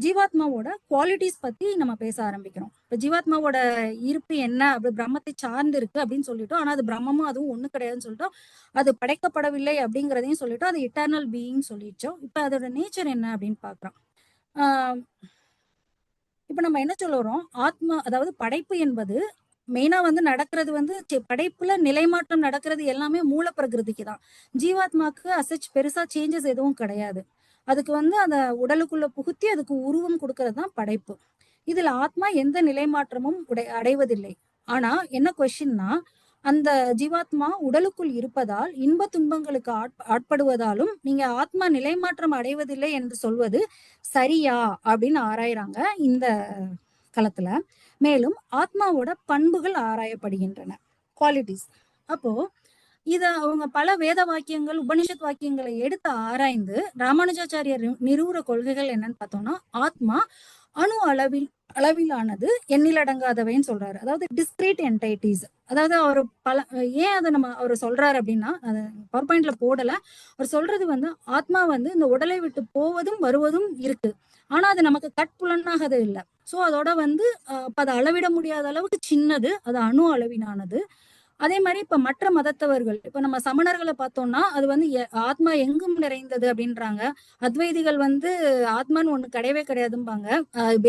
ஜீவாத்மாவோட குவாலிட்டிஸ் பத்தி நம்ம பேச ஆரம்பிக்கிறோம். இப்போ ஜீவாத்மாவோட இருப்பு என்ன, அப்படி பிரம்மத்தை சார்ந்து இருக்கு அப்படின்னு சொல்லிட்டோம். ஆனா அது பிரம்மமும் அதுவும் ஒண்ணு கிடையாதுன்னு சொல்லிட்டோம். அது படைக்கப்படவில்லை அப்படிங்கிறதையும் சொல்லிட்டோம். அது இட்டர்னல் பீயிங் சொல்லிட்டோம். இப்போ அதோட நேச்சர் என்ன அப்படின்னு பாக்குறோம். இப்போ நம்ம என்ன சொல்லுறோம், ஆத்மா அதாவது படைப்பு என்பது மெயினா வந்து நடக்கிறது வந்து படைப்புல நிலைமாற்றம் நடக்கிறது எல்லாமே மூல பிரகிருதிக்கு தான். ஜீவாத்மாக்கு அசச் பெருசா சேஞ்சஸ் எதுவும் கிடையாது. அதுக்கு வந்து அந்த உடலுக்குள்ள புகுத்தி அதுக்கு உருவம் கொடுக்கறது தான் படைப்பு. இதுல ஆத்மா எந்த நிலைமாற்றமும் அடைவதில்லை. ஆனா என்ன கொஸ்டின்னா, அந்த ஜீவாத்மா உடலுக்குள் இருப்பதால் இன்ப துன்பங்களுக்கு ஆட்படுவதாலும் நீங்க ஆத்மா நிலைமாற்றம் அடைவதில்லை என்று சொல்வது சரியா அப்படின்னு ஆராயறாங்க இந்த களத்துல. மேலும் ஆத்மாவோட பண்புகள் ஆராயப்படுகின்றன, குவாலிட்டிஸ். அப்போ இத அவங்க பல வேத வாக்கியங்கள் உபனிஷத் வாக்கியங்களை எடுத்து ஆராய்ந்து ராமானுஜாச்சாரியர் நிறுவுற கொள்கைகள் என்னன்னு பார்த்தோம்னா, ஆத்மா அணு அளவிலானது எண்ணிலடங்காதவைன்னு சொல்றாரு. அதாவது டிஸ்கிரீட் என்டைட்டிஸ். அதாவது அவர் ஏன் அதை அவர் சொல்றாரு அப்படின்னா, அது பவர் பாயிண்ட்ல போடல. அவர் சொல்றது வந்து ஆத்மா வந்து இந்த உடலை விட்டு போவதும் வருவதும் இருக்கு. ஆனா அது நமக்கு கட்புலனாகது இல்லை. சோ அதோட வந்து அதை அளவிட முடியாத அளவுக்கு சின்னது, அது அணு அளவிலானது. அதே மாதிரி இப்ப மற்ற மதத்தவர்கள், இப்ப நம்ம சமணர்களை பார்த்தோம்னா அது வந்து ஆத்மா எங்கும் நிறைந்தது அப்படின்றாங்க. அத்வைதிகள் வந்து ஆத்மான்னு ஒண்ணு கிடையவே கிடையாதும்பாங்க,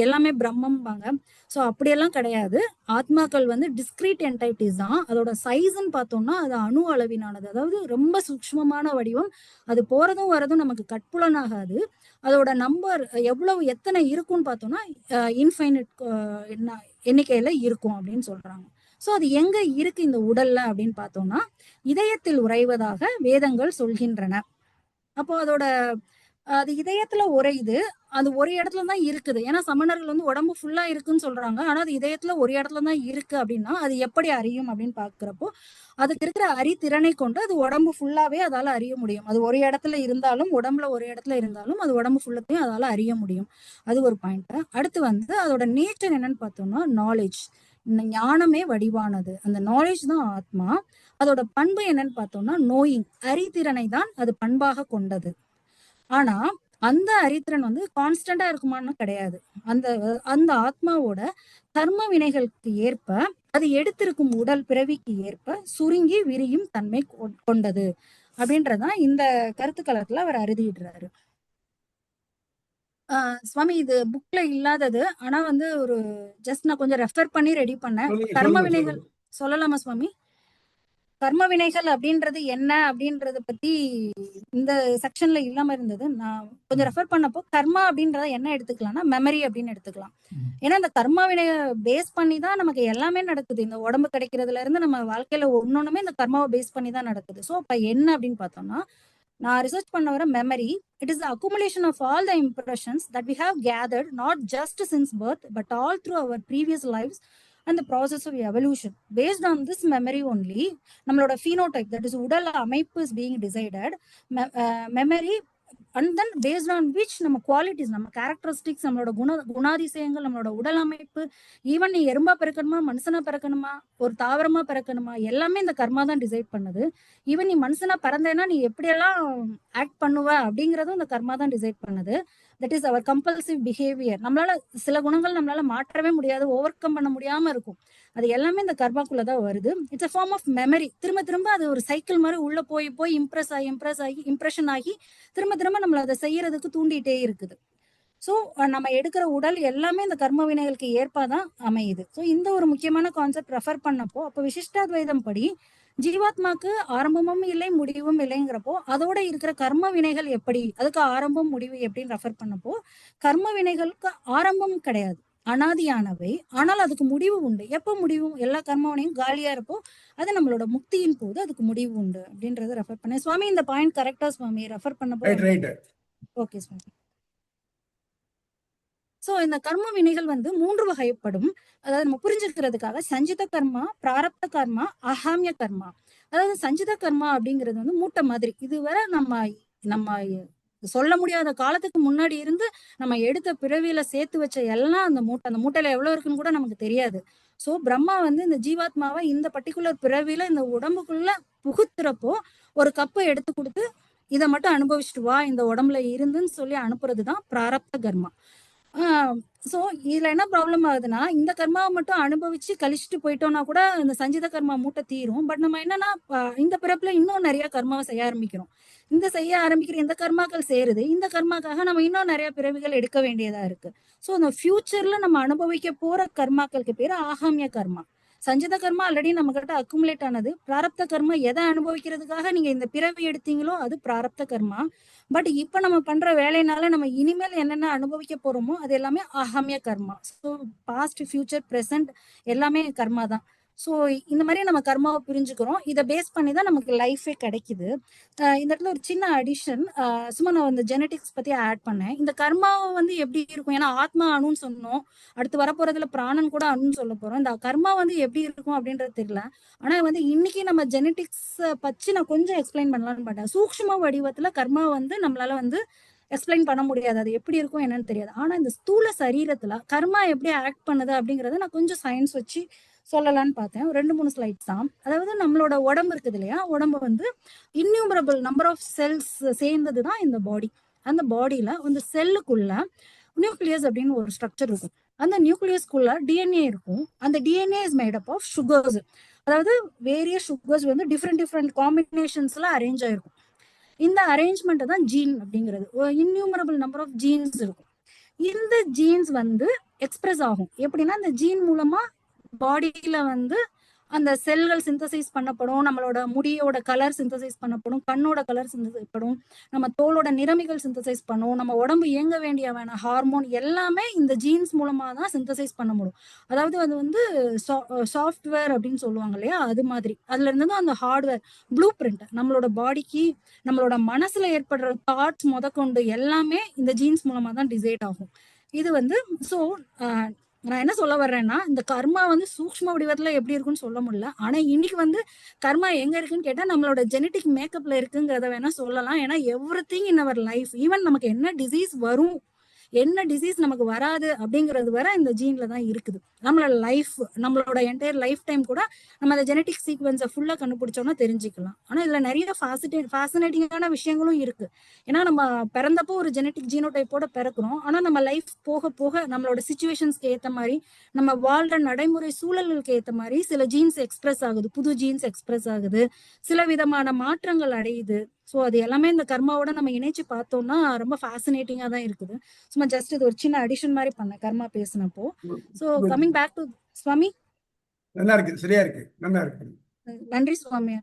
எல்லாமே பிரம்மம்பாங்க. சோ அப்படியெல்லாம் கிடையாது. ஆத்மாக்கள் வந்து டிஸ்கிரீட் என்டைட்டிஸ் தான். அதோட சைஸ்ன்னு பார்த்தோம்னா அது அணு அளவினானது, அதாவது ரொம்ப சூக்ஷ்மமான வடிவம். அது போறதும் வரதும் நமக்கு கட்புலனாகாது. அதோட நம்பர் எவ்வளவு எத்தனை இருக்கும்னு பார்த்தோம்னா இன்ஃபைனிட் எண்ணிக்கையில இருக்கும் அப்படின்னு சொல்றாங்க. சோ அது எங்க இருக்கு இந்த உடல்ல அப்படின்னு பார்த்தோம்னா இதயத்தில் உறைவதாக வேதங்கள் சொல்கின்றன. அப்போ அதோட அது இதயத்துல உறையுது, அது ஒரு இடத்துலதான் இருக்குது. ஏன்னா சமணர்கள் வந்து உடம்பு ஃபுல்லா இருக்குன்னு சொல்றாங்க, ஆனா அது இதயத்துல ஒரு இடத்துலதான் இருக்கு. அப்படின்னா அது எப்படி அறியும் அப்படின்னு பாக்குறப்போ அதுக்கு இருக்கிற அறிதிறனை கொண்டு அது உடம்பு ஃபுல்லாவே அதால அறிய முடியும். அது ஒரு இடத்துல இருந்தாலும், உடம்புல ஒரு இடத்துல இருந்தாலும் அது உடம்பு ஃபுல்லத்தையும் அதால அறிய முடியும். அது ஒரு பாயிண்ட். அடுத்து வந்து அதோட நேச்சர் என்னன்னு பார்த்தோம்னா நாலேஜ். ஞானமே வடிவானது, அந்த நாலேஜ் தான் ஆத்மா. அதோட பண்பு என்னன்னு பார்த்தோம்னா நோயிங், அறிதிறனை தான் அது பண்பாக கொண்டது. ஆனா அந்த அறிதிறன் வந்து கான்ஸ்டன்டா இருக்குமான்னு கிடையாது. அந்த அந்த ஆத்மாவோட கர்ம வினைகளுக்கு ஏற்ப, அது எடுத்திருக்கும் உடல் பிறவிக்கு ஏற்ப சுருங்கி விரியும் தன்மை கொண்டது அப்படின்றதான் இந்த கருத்துக்களத்துல அவர் அறுதிடுறாரு. சுவாமி இது புக்ல இல்லாதது, ஆனா வந்து ஒரு ஜஸ்ட் நான் கொஞ்சம் ரெஃபர் பண்ணி ரெடி பண்ணேன். கர்ம வினைகள் சொல்லலாமா சுவாமி? கர்ம வினைகள் அப்படின்றது என்ன அப்படின்றத பத்தி இந்த செக்ஷன்ல இல்லாம இருந்தது. நான் கொஞ்சம் ரெஃபர் பண்ணப்போ கர்மா அப்படின்றத என்ன எடுத்துக்கலாம்னா மெமரி அப்படின்னு எடுத்துக்கலாம். ஏன்னா இந்த கர்ம வினைய பேஸ் பண்ணி தான் நமக்கு எல்லாமே நடக்குது. இந்த உடம்பு கிடைக்கிறதுல இருந்து நம்ம வாழ்க்கையில ஒன்னொன்னுமே இந்த கர்மாவை பேஸ் பண்ணி தான் நடக்குது. சோ அப்ப என்ன அப்படின்னு பார்த்தோம்னா, நான் ரிசர்ச் பண்ண வர memory, it is the accumulation of all the impressions that we have gathered not just since birth but all through our previous lives and the process of evolution. Based on this memory only, நம்மளோட phenotype, that is உடல் அமைப்பு is being decided. Memory and then based on which நம்ம qualities, நம்ம characteristics, நம்மளோட குணாதிசயங்கள், நம்மளோட உடல் அமைப்பு, ஈவன் நீ எறும்பா பிறக்கணுமா, மனுஷனா பிறக்கணுமா, ஒரு தாவரமா பிறக்கணுமா, எல்லாமே இந்த கர்மா தான் டிசைட் பண்ணுது. ஈவன் நீ மனுஷனா பிறந்தேன்னா நீ எப்படியெல்லாம் ஆக்ட் பண்ணுவ அப்படிங்கறதும் இந்த கர்மா தான் டிசைட் பண்ணுது. That is our compulsive behaviour. நம்மளால சில குணங்கள் நம்மளால மாற்றவே முடியாது, ஓவர் கம் பண்ண முடியாம இருக்கும். அது எல்லாமே இந்த கர்மாக்குள்ளதான் வருது. It's a form of memory. திரும்ப திரும்ப அது ஒரு சைக்கிள் மாதிரி உள்ள போய் போய் இம்ப்ரெஷன் ஆகி திரும்ப திரும்ப நம்மள அதை செய்யறதுக்கு தூண்டிட்டே இருக்குது. சோ நம்ம எடுக்கிற உடல் எல்லாமே இந்த கர்ம வினைகளுக்கு ஏற்பாதான் அமையுது. சோ இந்த ஒரு முக்கியமான கான்செப்ட் ரெஃபர் பண்ணப்போ, அப்ப விசிஷ்டாத்வைதம் படி ஜீவாத்மாக்கு ஆரம்பமும் இல்லை முடிவும் இல்லைங்கிறப்போ அதோட இருக்கிற கர்ம வினைகள் எப்படி, அதுக்கு ஆரம்பம் முடிவு எப்படின்னு ரெஃபர் பண்ணப்போ, கர்ம வினைகளுக்கு ஆரம்பம் கிடையாது, அனாதியானவை. ஆனால் அதுக்கு முடிவு உண்டு. எப்ப முடிவு? எல்லா கர்மவினையும் காலியா இருப்போ அது நம்மளோட முக்தியின் போது அதுக்கு முடிவு உண்டு அப்படின்றத ரெஃபர் பண்ணேன். சுவாமி இந்த பாயிண்ட் கரெக்டா சுவாமி ரெஃபர் பண்ணப்போ? ஓகே சுவாமி. சோ இந்த கர்ம வினைகள் வந்து 3 வகைப்படும். அதாவது நம்ம புரிஞ்சுக்கிறதுக்காக சஞ்சித கர்மா, பிராரப்த கர்மா, அகாமிய கர்மா. அதாவது சஞ்சித கர்மா அப்படிங்கிறது வந்து மூட்டை மாதிரி. இதுவரை நம்ம சொல்ல முடியாத காலத்துக்கு முன்னாடி இருந்து நம்ம எடுத்த பிறவியில சேர்த்து வச்ச எல்லாம் அந்த மூட்டையில எவ்வளவு இருக்குன்னு கூட நமக்கு தெரியாது. சோ பிரம்மா வந்து இந்த ஜீவாத்மாவை இந்த பர்டிகுலர் பிறவியில இந்த உடம்புக்குள்ள புகுத்துறப்போ ஒரு கப்பை எடுத்து கொடுத்து இதை மட்டும் அனுபவிச்சுட்டு வா இந்த உடம்புல இருந்துன்னு சொல்லி அனுப்புறதுதான் பிராரப்த கர்மா. சோ இதுல என்ன ப்ராப்ளம் ஆகுதுன்னா, இந்த கர்மாவை மட்டும் அனுபவிச்சு கழிச்சுட்டு போயிட்டோம்னா கூட இந்த சஞ்சித கர்மா மூட்டை தீரும். பட் நம்ம என்னன்னா இந்த பிறப்புல இன்னும் நிறைய கர்மாவை செய்ய ஆரம்பிக்கிறோம். செய்ய ஆரம்பிக்கிற இந்த கர்மாக்கள் சேருது. இந்த கர்மாக்காக நம்ம இன்னும் நிறைய பிறவிகள் எடுக்க வேண்டியதா இருக்கு. சோ இந்த ஃபியூச்சர்ல நம்ம அனுபவிக்க போற கர்மாக்களுக்கு பேரு ஆகாமிய கர்மா. சஞ்சித கர்மா ஆல்ரெடி நம்ம கிட்ட அக்குமுலேட் ஆனது. பிராரப்த கர்மா எதை அனுபவிக்கிறதுக்காக நீங்க இந்த பிறவி எடுத்தீங்களோ அது பிராரப்த கர்மா. பட் இப்ப நம்ம பண்ற வேலையினால நம்ம இனிமேல் என்னென்ன அனுபவிக்க போறோமோ அது எல்லாமே ஆகாமிய கர்மா. ஸோ பாஸ்ட், ஃபியூச்சர், ப்ரெசன்ட் எல்லாமே கர்மா தான். ஸோ இந்த மாதிரி நம்ம கர்மாவை புரிஞ்சுக்கிறோம். இதை பேஸ் பண்ணி தான் நமக்கு லைஃபே கிடைக்குது. இந்த இடத்துல ஒரு சின்ன அடிஷன், சும்மா நான் வந்து ஜெனட்டிக்ஸ் பத்தி ஆட் பண்ணேன். இந்த கர்மாவை வந்து எப்படி இருக்கும், ஏன்னா ஆத்மா அணுன்னு சொன்னோம், அடுத்து வரப்போறதுல பிராணன் கூட அணுன்னு சொல்ல போறோம். இந்த கர்மா வந்து எப்படி இருக்கும் அப்படின்றது தெரியல. ஆனா வந்து இன்னைக்கு நம்ம ஜெனட்டிக்ஸ் பற்றி நான் கொஞ்சம் எக்ஸ்பிளைன் பண்ணலாம்னு பார்த்தேன். சூக்ஷ்ம வடிவத்துல கர்மா வந்து நம்மளால வந்து எக்ஸ்பிளைன் பண்ண முடியாது, அது எப்படி இருக்கும் என்னன்னு தெரியாது. ஆனா இந்த ஸ்தூல சரீரத்துல கர்மா எப்படி ஆக்ட் பண்ணுது அப்படிங்கறத நான் கொஞ்சம் சயின்ஸ் வச்சு சொல்லலான்னு பார்த்தேன். 2-3 ஸ்லைட்ஸ் தான். அதாவது நம்மளோட உடம்பு இருக்குது இல்லையா, உடம்பு வந்து இன்யூமரபிள் நம்பர் ஆஃப் செல்ஸ் சேர்ந்ததுதான் இந்த பாடி. அந்த பாடியில வந்து செல்லுக்குள்ள நியூக்ளியஸ் அப்படின்னு ஒரு ஸ்ட்ரக்சர் இருக்கும். அந்த நியூக்ளியஸ்குள்ள டிஎன்ஏ இருக்கும். அந்த DNA is made up of sugars. அதாவது வேரியஸ் சுகர்ஸ் வந்து டிஃப்ரெண்ட் காம்பினேஷன்ஸ்ல அரேஞ்ச் ஆயிருக்கும். இந்த அரேஞ்ச்மெண்ட் தான் ஜீன் அப்படிங்கிறது. இன்யூமரபிள் நம்பர் ஆஃப் ஜீன்ஸ் இருக்கும். இந்த ஜீன்ஸ் வந்து எக்ஸ்பிரஸ் ஆகும் எப்படின்னா, இந்த ஜீன் மூலமா பாடியில வந்து அந்த செல்கள் சிந்தசைஸ் பண்ணப்படும், நம்மளோட முடியோட கலர் சிந்தசைஸ் பண்ணப்படும், கண்ணோட கலர் சிந்தசைஸ் படும், நம்ம தோலோட நிறமிகள் சிந்தசைஸ் பண்ணும், நம்ம உடம்பு இயங்க வேண்டிய ஹார்மோன் எல்லாமே இந்த ஜீன்ஸ் மூலமா தான் சிந்தசைஸ் பண்ண முடியும். அதாவது அது வந்து சாஃப்ட்வேர் அப்படின்னு சொல்லுவாங்க இல்லையா, அது மாதிரி. அதுல இருந்து தான் அந்த ஹார்ட்வேர் ப்ளூ பிரிண்ட் நம்மளோட பாடிக்கு, நம்மளோட மனசுல ஏற்படுற தாட்ஸ் முதற்கொண்டு எல்லாமே இந்த ஜீன்ஸ் மூலமா தான் டிசைட் ஆகும். இது வந்து ஸோ நான் என்ன சொல்ல வர்றேன்னா, இந்த கர்மா வந்து சூக்ஷ்ம வடிவத்துல எப்படி இருக்குன்னு சொல்ல முடியல. ஆனா இன்னைக்கு வந்து கர்மா எங்க இருக்குன்னு கேட்டா நம்மளோட ஜெனட்டிக் மேக்கப்ல இருக்குங்கிறத வேணா சொல்லலாம். ஏன்னா everything in our life, even நமக்கு என்ன டிசீஸ் வரும், என்ன டிசீஸ் நமக்கு வராது அப்படிங்கிறது வரை இந்த ஜீன்ல தான் இருக்குது. நம்மளோட லைஃப், நம்மளோட என்டையர் லைஃப் டைம் கூட நம்ம அந்த ஜெனட்டிக் சீக்வன்ஸை ஃபுல்லா கண்டுபிடிச்சோம்னா தெரிஞ்சுக்கலாம். ஆனா இதுல நிறைய ஃபேசினேட்டிங்கான விஷயங்களும் இருக்கு. ஏன்னா நம்ம பிறந்தப்போ ஒரு ஜெனட்டிக் ஜீனோடைப்போட பிறக்கிறோம். ஆனா நம்ம லைஃப் போக போக நம்மளோட சிச்சுவேஷன்ஸ்க்கு ஏத்த மாதிரி, நம்ம வாழ்ற நடைமுறை சூழல்களுக்கு ஏத்த மாதிரி சில ஜீன்ஸ் எக்ஸ்பிரஸ் ஆகுது, புது ஜீன்ஸ் எக்ஸ்பிரஸ் ஆகுது, சில விதமான மாற்றங்கள் அடையுது. ஸோ அது எல்லாமே இந்த கர்மாவோட நம்ம இணைச்சு பார்த்தோம்னா ரொம்ப ஃபேசினேட்டிங்கா தான் இருக்குது. சும்மா ஜஸ்ட் இது ஒரு சின்ன அடிஷன் மாதிரி பண்ணேன் கர்மா பேசினப்போ. ஸோ கமிங் பேக் டு சுவாமி. நல்லா இருக்கு, சரியா இருக்கு, நல்லா இருக்கு. நன்றி சுவாமி.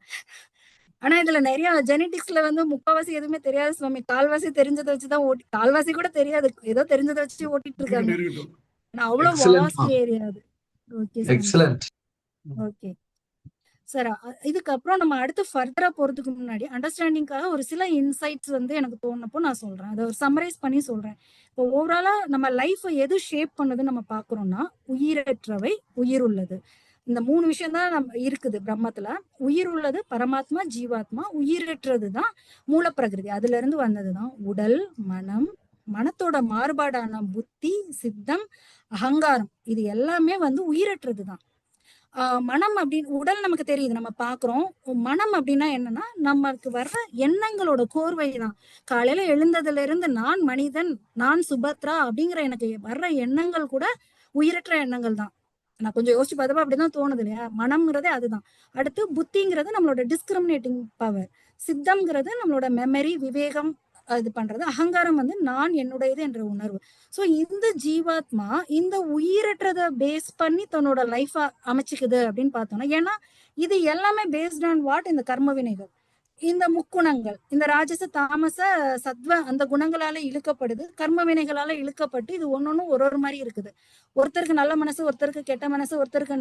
ஆனா இதுல நிறைய ஜெனட்டிக்ஸ்ல வந்து முக்காவாசி எதுவுமே தெரியாது சுவாமி. கால்வாசி தெரிஞ்சதை வச்சுதான் கால்வாசி கூட தெரியாது, ஏதோ தெரிஞ்சதை வச்சு ஓட்டிட்டு இருக்காங்க. அவ்வளவு வாஸ்ட் ஏரியா அது. Okay excellent. ஓகே சார், இதுக்கப்புறம் நம்ம அடுத்து ஃபர்தரா போறதுக்கு முன்னாடி அண்டர்ஸ்டாண்டிங்காக ஒரு சில இன்சைட்ஸ் வந்து எனக்கு தோணுனப்போ நான் சொல்றேன். அதை ஒரு சம்மரைஸ் பண்ணி சொல்றேன். இப்போ ஓவராலா நம்ம லைஃபை எது ஷேப் பண்ணுதுன்னு நம்ம பாக்குறோம்னா, உயிரற்றவை, உயிர் உள்ளது, இந்த 3 விஷயம் தான் நம்ம இருக்குது பிரம்மத்துல. உயிர் உள்ளது பரமாத்மா, ஜீவாத்மா. உயிரற்றது தான் மூலப்பிரகிருதி, அதுல இருந்து வந்ததுதான் உடல், மனம், மனத்தோட மாறுபாடான புத்தி, சித்தம், அகங்காரம். இது எல்லாமே வந்து உயிரற்றது தான். மனம் அப்படின்னு உடல் நமக்கு தெரியுது, நம்ம பாக்குறோம். மனம் அப்படின்னா என்னன்னா, நமக்கு வர்ற எண்ணங்களோட கோர்வை தான். காலையில எழுந்ததுல இருந்து நான் மனிதன், நான் சுபத்ரா அப்படிங்கிற எனக்கு வர்ற எண்ணங்கள் கூட உயிரற்ற எண்ணங்கள் தான். நான் கொஞ்சம் யோசிச்சு பார்த்தப்ப அப்படிதான் தோணுது இல்லையா. மனம்ங்கிறதே அதுதான். அடுத்து புத்திங்கிறது நம்மளோட டிஸ்கிரிமினேட்டிங் பவர். சித்தம்ங்கிறது நம்மளோட மெமரி, விவேகம் இது பண்றது. அகங்காரம் வந்து நான் என்னுடையது என்ற உணர்வு. சோ இந்த ஜீவாத்மா இந்த உயிரற்றதை பேஸ் பண்ணி தன்னோட லைஃப அமைச்சுக்குது அப்படின்னு பார்த்தோம்னா, ஏன்னா இது எல்லாமே பேஸ்ட் ஆன் வாட், இந்த கர்ம வினைகள், இந்த முக்குணங்கள், இந்த ராஜச தாமச சத்வ அந்த குணங்களால இழுக்கப்படுது, கர்ம வினைகளால இழுக்கப்பட்டு இது ஒன்னொன்னும் ஒரு மாதிரி இருக்குது. ஒருத்தருக்கு நல்ல மனசு, ஒருத்தருக்கு கெட்ட மனசு, ஒருத்தருக்கு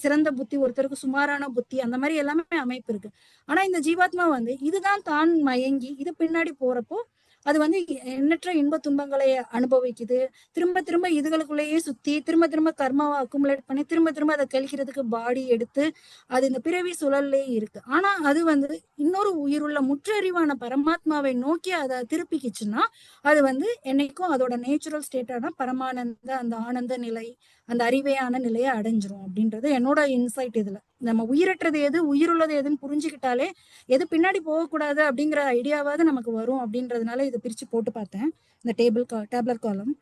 சிறந்த புத்தி, ஒருத்தருக்கு சுமாரான புத்தி, அந்த மாதிரி எல்லாமே அமைப்பு இருக்கு. ஆனா இந்த ஜீவாத்மா வந்து இதுதான் தான் மயங்கி இது பின்னாடி போறப்போ அது வந்து எண்ணற்ற இன்ப துன்பங்களை அனுபவிக்குது. திரும்ப திரும்ப இதுகளுக்குள்ளேயே சுத்தி திரும்ப திரும்ப கர்மாவை அக்குமுலேட் பண்ணி திரும்ப திரும்ப அதை கழிக்கிறதுக்கு பாடி எடுத்து அது இந்த பிறவி சுழல்லே இருக்கு. ஆனா அது வந்து இன்னொரு உயிருள்ள முற்றறிவான பரமாத்மாவை நோக்கி அதை திருப்பிக்கிச்சுன்னா அது வந்து என்னைக்கும் அதோட நேச்சுரல் ஸ்டேட்டான பரமானந்த அந்த ஆனந்த நிலை அந்த அறிவையான நிலையை அடைஞ்சிரும் அப்படின்றது என்னோட இன்சைட். இதுல நம்ம உயிரற்றது எது உயிருள்ளது எதுன்னு புரிஞ்சுக்கிட்டாலே எது பின்னாடி போகக்கூடாது அப்படிங்கிற ஐடியாவாவது நமக்கு வரும் அப்படின்றதுனால இதை பிரிச்சு போட்டு பார்த்தேன் இந்த டேபிளர் காலம்.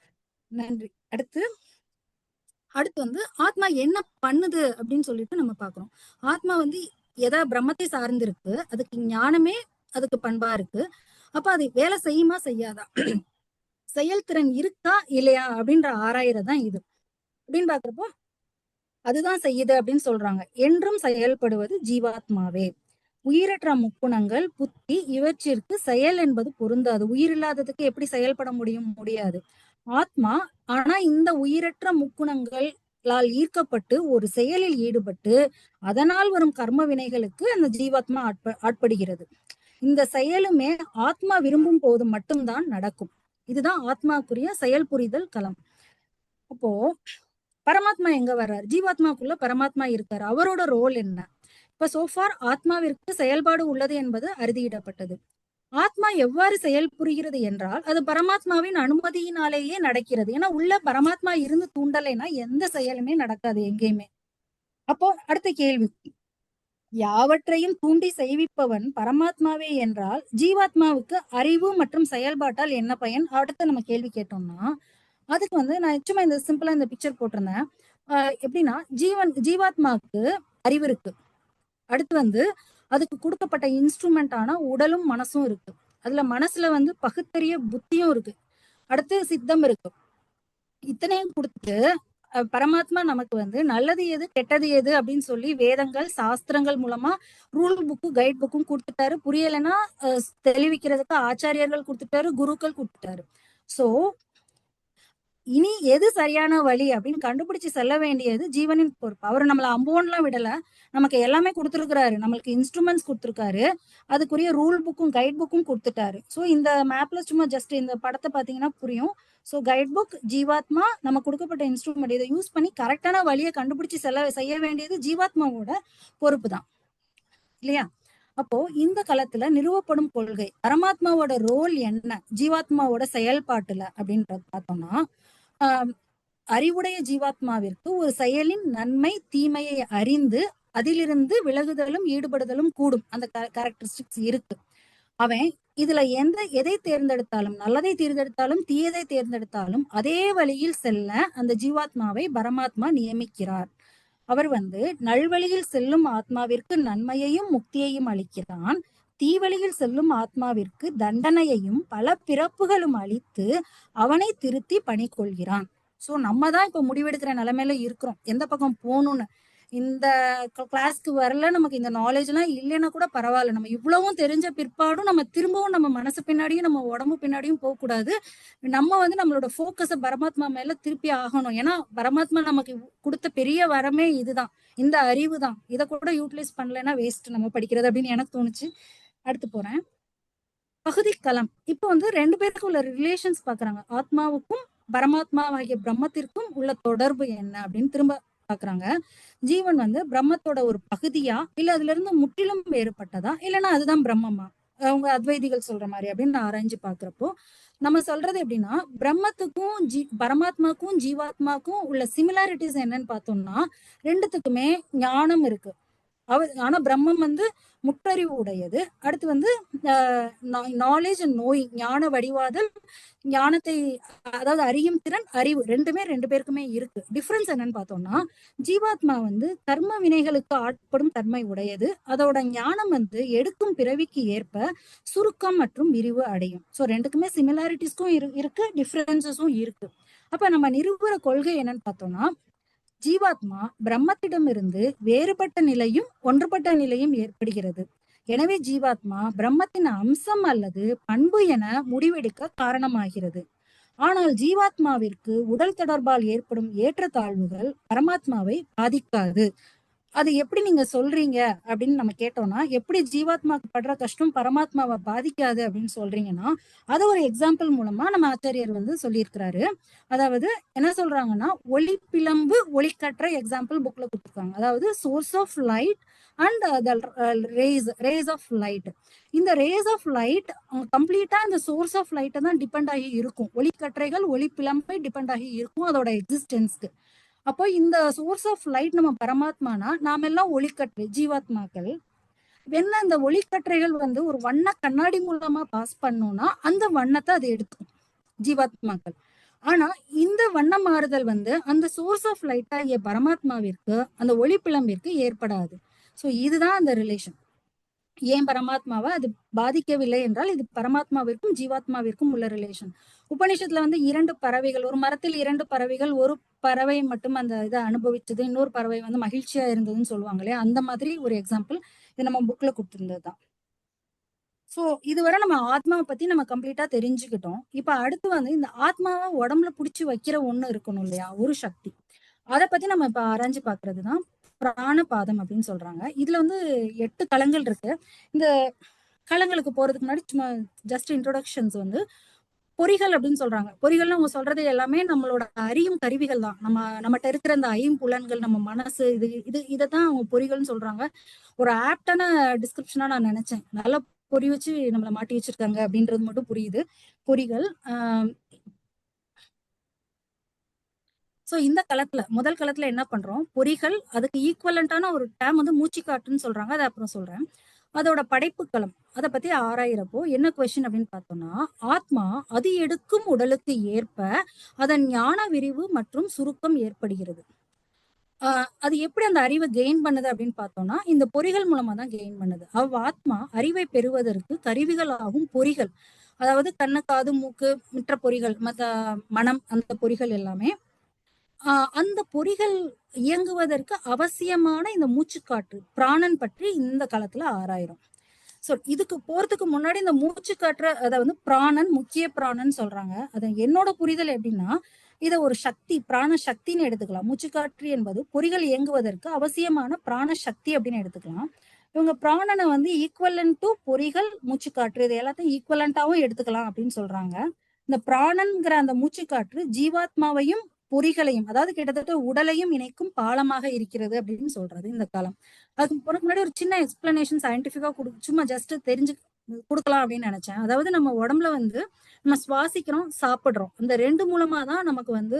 நன்றி. அடுத்து வந்து ஆத்மா என்ன பண்ணுது அப்படின்னு சொல்லிட்டு நம்ம பாக்குறோம். ஆத்மா வந்து பிரம்மத்தை சார்ந்து இருக்கு, அதுக்கு ஞானமே அதுக்கு பண்பா இருக்கு. அப்ப அது வேலை செய்யுமா செய்யாதா, செயல்திறன் இருக்கா இல்லையா அப்படின்ற ஆராயறதுதான் இது அப்படின்னு பாக்குறப்போ அதுதான் செய்யுது அப்படின்னு சொல்றாங்க. என்றும் செயல்படுவது ஜீவாத்மாவே. உயிரற்ற முக்குணங்கள் புத்தி இவற்றிற்கு செயல் என்பது பொருந்தாது. உயிரில்லாததுக்கு எப்படி செயல்பட முடியாது. ஆத்மா ஆனா இந்த உயிரற்ற முக்குணங்களால் ஈர்க்கப்பட்டு ஒரு செயலில் ஈடுபட்டு அதனால் வரும் கர்ம வினைகளுக்கு அந்த ஜீவாத்மா ஆட்படுகிறது. இந்த செயலுமே ஆத்மா விரும்பும் போது மட்டும்தான் நடக்கும். இதுதான் ஆத்மாக்குரிய செயல் புரிதல் களம். அப்போ பரமாத்மா எங்க வர்றாரு? ஜீவாத்மாக்குள்ள பரமாத்மா இருக்காரு. அவரோட ரோல் என்ன? இப்ப சோஃபார் ஆத்மாவிற்கு செயல்பாடு உள்ளது என்பது அறுதியிடப்பட்டது. ஆத்மா எவ்வாறு செயல் புரிகிறது என்றால் அது பரமாத்மாவின் அனுமதியினாலேயே நடக்கிறது. ஏன்னா உள்ள பரமாத்மா இருந்து தூண்டலைன்னா எந்த செயலுமே நடக்காது எங்கேயுமே. அப்போ அடுத்த கேள்வி, யாவற்றையும் தூண்டி செய்விப்பவன் பரமாத்மாவே என்றால் ஜீவாத்மாவுக்கு அறிவு மற்றும் செயல்பாட்டால் என்ன பயன்? அடுத்து நம்ம கேள்வி கேட்டோம்னா அதுக்கு வந்து நான் சும்மா இந்த சிம்பிளா இந்த பிக்சர் போட்டிருந்தேன். எப்படின்னா ஜீவாத்மாவுக்கு அறிவு இருக்கு. அடுத்து வந்து அதுக்கு கொடுக்கப்பட்ட இன்ஸ்ட்ருமெண்டான உடலும் மனசும் இருக்கு. அதுல மனசுல வந்து பகுத்தறிய புத்தியும் இருக்கு. அடுத்து சித்தம் இருக்கு. இத்தனையும் கொடுத்துட்டு பரமாத்மா நமக்கு வந்து நல்லது எது கெட்டது எது அப்படின்னு சொல்லி வேதங்கள் சாஸ்திரங்கள் மூலமா ரூல் புக்கும் கைட் புக்கும் கொடுத்துட்டாரு. புரியலைன்னா தெளிவிக்கிறதுக்கு ஆச்சாரியர்கள் கொடுத்துட்டாரு, குருக்கள் கொடுத்துட்டாரு. சோ இனி எது சரியான வழி அப்படின்னு கண்டுபிடிச்சு செல்ல வேண்டியது ஜீவனின் பொறுப்பு. அவர் நம்மள அம்போன்லாம் விடல, நமக்கு எல்லாமே கொடுத்துருக்காரு. நம்மளுக்கு இன்ஸ்ட்ருமெண்ட்ஸ் கொடுத்துருக்காரு, அதுக்குரிய ரூல் புக்கும் கைட் புக்கும் கொடுத்துட்டாரு. ஸோ இந்த மேப்ல சும்மா ஜஸ்ட் இந்த படத்தை பாத்தீங்கன்னா புரியும். ஸோ கைட் புக், ஜீவாத்மா, நம்ம கொடுக்கப்பட்ட இன்ஸ்ட்ருமெண்ட், இதை யூஸ் பண்ணி கரெக்டான வழியை கண்டுபிடிச்சு செய்ய வேண்டியது ஜீவாத்மாவோட பொறுப்பு தான் இல்லையா? அப்போ இந்த களத்துல நிறுவப்படும் கொள்கை பரமாத்மாவோட ரோல் என்ன ஜீவாத்மாவோட செயல்பாட்டுல அப்படின்றத பார்த்தோம்னா அறிவுடைய ஜீவாத்மாவிற்கு ஒரு செயலின் நன்மை தீமையை அறிந்து அதிலிருந்து விலகுதலும் ஈடுபடுதலும் கூடும் அந்த கேரக்டரிஸ்டிக்ஸ் இருக்கு. அவன் இதுல எதை தேர்ந்தெடுத்தாலும், நல்லதை தேர்ந்தெடுத்தாலும் தீயதை தேர்ந்தெடுத்தாலும் அதே வழியில் செல்ல அந்த ஜீவாத்மாவை பரமாத்மா நியமிக்கிறார். அவர் வந்து நல்வழியில் செல்லும் ஆத்மாவிற்கு நன்மையையும் முக்தியையும் அளிக்கிறான். தீவழியில் செல்லும் ஆத்மாவிற்கு தண்டனையையும் பல பிறப்புகளும் அளித்து அவனை திருத்தி பணி கொள்கிறான். சோ நம்ம தான் இப்ப முடிவெடுக்கிற நிலைமையில இருக்கிறோம் எந்த பக்கம் போகணும்னு. இந்த கிளாஸ்க்கு வரல, நமக்கு இந்த நாலேஜ் எல்லாம் இல்லைன்னா கூட பரவாயில்ல, நம்ம இவ்வளவும் தெரிஞ்ச பிற்பாடும் நம்ம திரும்பவும் நம்ம மனசு பின்னாடியும் நம்ம உடம்பு பின்னாடியும் போக கூடாது. நம்ம வந்து நம்மளோட போக்கஸ பரமாத்மா மேல திருப்பி ஆகணும். ஏன்னா பரமாத்மா நமக்கு கொடுத்த பெரிய வரமே இதுதான், இந்த அறிவு தான். இதை கூட யூட்டிலைஸ் பண்ணலைன்னா வேஸ்ட் நம்ம படிக்கிறது அப்படின்னு எனக்கு தோணுச்சு. அடுத்து போறேன், பகுதி களம். இப்ப வந்து ரெண்டு பேருக்கும் உள்ள ரிலேஷன்ஸ் பாக்குறாங்க. ஆத்மாவுக்கும் பரமாத்மாவாகிய பிரம்மத்திற்கும் உள்ள தொடர்பு என்ன அப்படின்னு திரும்ப பாக்குறாங்க. ஜீவன் வந்து பிரம்மத்தோட ஒரு பகுதியா, இல்ல அதுல இருந்து முற்றிலும் வேறுபட்டதா, இல்லைன்னா அதுதான் பிரம்மமா, அவங்க அத்வைதிகள் சொல்ற மாதிரி அப்படின்னு ஆராய்ஞ்சு பாக்குறப்போ நம்ம சொல்றது எப்படின்னா, பிரம்மத்துக்கும் பரமாத்மாக்கும் ஜீவாத்மாக்கும் உள்ள சிமிலாரிட்டிஸ் என்னன்னு பார்த்தோம்னா ரெண்டுத்துக்குமே ஞானம் இருக்கு. ஆனா பிரம்மம் வந்து முற்றறிவு உடையது. அடுத்து வந்து நாலேஜ் அண்ட் நோய், ஞான வடிவாதல், ஞானத்தை அதாவது அறியும் திறன், அறிவு ரெண்டுமே ரெண்டு பேருக்குமே இருக்கு. டிஃபரன்ஸ் என்னன்னு பார்த்தோம்னா ஜீவாத்மா வந்து கர்ம வினைகளுக்கு ஆட்படும் தன்மை உடையது. அதோட ஞானம் வந்து எடுக்கும் பிறவிக்கு ஏற்ப சுருக்கம் மற்றும் விரிவு அடையும். ஸோ ரெண்டுக்குமே சிமிலாரிட்டிஸ்க்கும் இருக்கு, டிஃபரன்சஸும் இருக்கு. அப்ப நம்ம நிறுவுற கொள்கை என்னன்னு பார்த்தோம்னா ஜீவாத்மா பிரம்மத்திடமிருந்து வேறுபட்ட நிலையும் ஒன்றுபட்ட நிலையும் ஏற்படுகிறது. எனவே ஜீவாத்மா பிரம்மத்தின் அம்சம் அல்லது பண்பு என முடிவெடுக்க காரணமாகிறது. ஆனால் ஜீவாத்மாவிற்கு உடல் தொடர்பால் ஏற்படும் ஏற்றத்தாழ்வுகள் பரமாத்மாவை பாதிக்காது. அது எப்படி நீங்க சொல்றீங்க அப்படின்னு நம்ம கேட்டோம்னா, எப்படி ஜீவாத்மாக்கு படுற கஷ்டம் பரமாத்மாவை பாதிக்காது அப்படின்னு சொல்றீங்கன்னா, அதை ஒரு எக்ஸாம்பிள் மூலமா நம்ம ஆச்சாரியர் வந்து சொல்லியிருக்கிறாரு. அதாவது என்ன சொல்றாங்கன்னா, ஒளி பிளம்பு ஒளிக்கற்ற எக்ஸாம்பிள் புக்ல கொடுத்துருக்காங்க. அதாவது source of light and rays of light. இந்த ரேஸ் ஆஃப் லைட் கம்ப்ளீட்டா இந்த சோர்ஸ் ஆஃப் லைட்டை தான் டிபெண்ட் ஆகி இருக்கும். ஒளிக்கற்றைகள் ஒளி பிளம்பை டிபெண்ட் ஆகி இருக்கும் அதோட எக்ஸிஸ்டன்ஸ்க்கு. அப்போ இந்த சோர்ஸ் ஆஃப் லைட் நம்ம பரமாத்மானா, நாம எல்லாம் ஒளிக்கற்றை ஜீவாத்மாக்கள். என்ன இந்த ஒளிக்கற்றைகள் வந்து ஒரு வண்ண கண்ணாடி மூலமா பாஸ் பண்ணோம்னா அந்த வண்ணத்தை அது எடுத்துக்கும் ஜீவாத்மாக்கள். ஆனா இந்த வண்ண மாறுதல் வந்து அந்த சோர்ஸ் ஆஃப் லைட் ஆகிய பரமாத்மாவிற்கு அந்த ஒளி பிளம்பிற்கு ஏற்படாது. சோ இதுதான் அந்த ரிலேஷன். ஏன் பரமாத்மாவை அது பாதிக்கவில்லை என்றால் இது பரமாத்மாவிற்கும் ஜீவாத்மாவிற்கும் உள்ள ரிலேஷன். உபநிஷத்துல வந்து 2 பறவைகள், ஒரு மரத்தில் 2 பறவைகள், ஒரு பறவை மட்டும் அந்த இதை அனுபவிச்சது, இன்னொரு பறவை வந்து மகிழ்ச்சியா இருந்ததுன்னு சொல்லுவாங்களே, அந்த மாதிரி ஒரு எக்ஸாம்பிள் இது நம்ம புக்ல கொடுத்திருந்ததுதான். சோ இதுவரை நம்ம ஆத்மாவை பத்தி நம்ம கம்ப்ளீட்டா தெரிஞ்சுக்கிட்டோம். இப்ப அடுத்து வந்து இந்த ஆத்மாவை உடம்புல புடிச்சு வைக்கிற ஒண்ணு இருக்கணும் இல்லையா, ஒரு சக்தி. அதை பத்தி நம்ம இப்ப ஆராய்ஞ்சு பாக்குறதுதான் பிராணபாதம் அப்படின்னு சொல்றாங்க. இதுல வந்து 8 களங்கள் இருக்கு. இந்த களங்களுக்கு போறதுக்கு முன்னாடி சும்மா ஜஸ்ட் இன்ட்ரோடக்ஷன்ஸ் வந்து பொறிகள் அப்படின்னு சொல்றாங்க. பொறிகள்னு அவங்க சொல்றது எல்லாமே நம்மளோட அறியும் கருவிகள் தான். நம்மகிட்ட இருக்கிற அந்த ஐம்புலன்கள், நம்ம மனசு, இதைதான் அவங்க பொறிகள்னு சொல்றாங்க. ஒரு ஆப்டான டிஸ்கிரிப்ஷனா நான் நினைச்சேன். நல்லா பொறி வச்சு நம்மளை மாட்டி வச்சிருக்காங்க அப்படின்றது மட்டும் புரியுது. பொறிகள். சோ இந்த களத்துல முதல் களத்துல என்ன பண்றோம், பொறிகள். அதுக்கு ஈக்குவலண்டான ஒரு டேம் வந்து மூச்சுக்காட்டுன்னு சொல்றாங்க, அதை அப்புறம் சொல்றேன். அதோட படைப்பு களம் அதை பத்தி ஆராயிறப்போ என்ன கொஸ்டின் அப்படின்னு பார்த்தோம்னா, ஆத்மா அது எடுக்கும் உடலுக்கு ஏற்ப அதன் ஞான விரிவு மற்றும் சுருக்கம் ஏற்படுகிறது. அது எப்படி அந்த அறிவை கெயின் பண்ணுது அப்படின்னு பார்த்தோம்னா, இந்த பொறிகள் மூலமா தான் கெயின் பண்ணுது. ஆத்மா அறிவை பெறுவதற்கு கருவிகளாகும் பொறிகள், அதாவது கண்ணு காது மூக்கு மற்ற பொறிகள், மற்ற மனம், அந்த பொறிகள் எல்லாமே அந்த பொறிகள் இயங்குவதற்கு அவசியமான இந்த மூச்சுக்காற்று பிராணன் பற்றி இந்த காலத்துல ஆராயிரும். சோ இதுக்கு போறதுக்கு முன்னாடி இந்த மூச்சுக்காற்று அதாவது பிராணன், முக்கிய பிராணன் சொல்றாங்க. அது என்னோட புரிதல் எப்படின்னா, இதை ஒரு சக்தி, பிராண சக்தின்னு எடுத்துக்கலாம். மூச்சுக்காற்று என்பது பொறிகள் இயங்குவதற்கு அவசியமான பிராண சக்தி அப்படின்னு எடுத்துக்கலாம். இவங்க பிராணனை வந்து ஈக்குவலன்ட் டு பொறிகள், மூச்சுக்காற்று, இது எல்லாத்தையும் ஈக்குவலண்டாவும் எடுத்துக்கலாம் அப்படின்னு சொல்றாங்க. இந்த பிராணன்கிற அந்த மூச்சுக்காற்று ஜீவாத்மாவையும் பொறிகளையும், அதாவது கிட்டத்தட்ட உடலையும் இணைக்கும் பாலமாக இருக்கிறது அப்படின்னு சொல்றது இந்த காலம். அதுக்கு முன்னாடி ஒரு சின்ன எக்ஸ்பிளனேஷன் சயின்டிபிக்கா சும்மா ஜஸ்ட் தெரிஞ்சு கொடுக்கலாம் அப்படின்னு நினைச்சேன். அதாவது நம்ம உடம்புல வந்து நம்ம சுவாசிக்கிறோம், சாப்பிடுறோம். இந்த 2 மூலமா தான் நமக்கு வந்து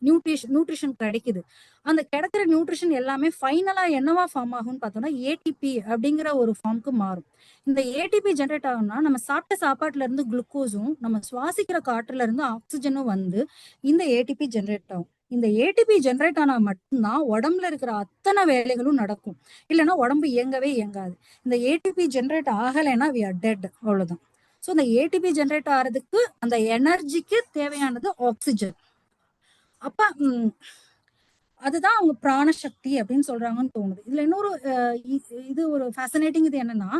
நியூட்ரிஷன் கிடைக்குது. அந்த கிடைக்கிற நியூட்ரிஷன் எல்லாமே ஃபைனலா என்னவா ஃபார்ம் ஆகும்னு பார்த்தோம்னா ஏடிபி அப்படிங்கிற ஒரு ஃபார்முக்கு மாறும். இந்த ஏடிபி ஜென்ரேட் ஆகும்னா நம்ம சாப்பிட்ட சாப்பாட்டுல இருந்து குளுக்கோஸும் நம்ம சுவாசிக்கிற காற்றுல இருந்து ஆக்சிஜனும் வந்து இந்த ஏடிபி ஜென்ரேட் ஆகும். இந்த ஏடிபி ஜென்ரேட் ஆனா மட்டும்தான் உடம்புல இருக்கிற அத்தனை வேலைகளும் நடக்கும். இல்லைன்னா உடம்பு இயங்கவே இயங்காது. இந்த ஏடிபி ஜென்ரேட் ஆகலைன்னா we are dead, அவ்வளவுதான். ஸோ இந்த ஏடிபி ஜென்ரேட் ஆகிறதுக்கு அந்த எனர்ஜிக்கு தேவையானது ஆக்சிஜன். அப்ப அதுதான் அவங்க பிராணசக்தி அப்படின்னு சொல்றாங்கன்னு தோணுது. இதுல இன்னொரு இது ஒரு ஃபேசினேட்டிங் இது என்னன்னா,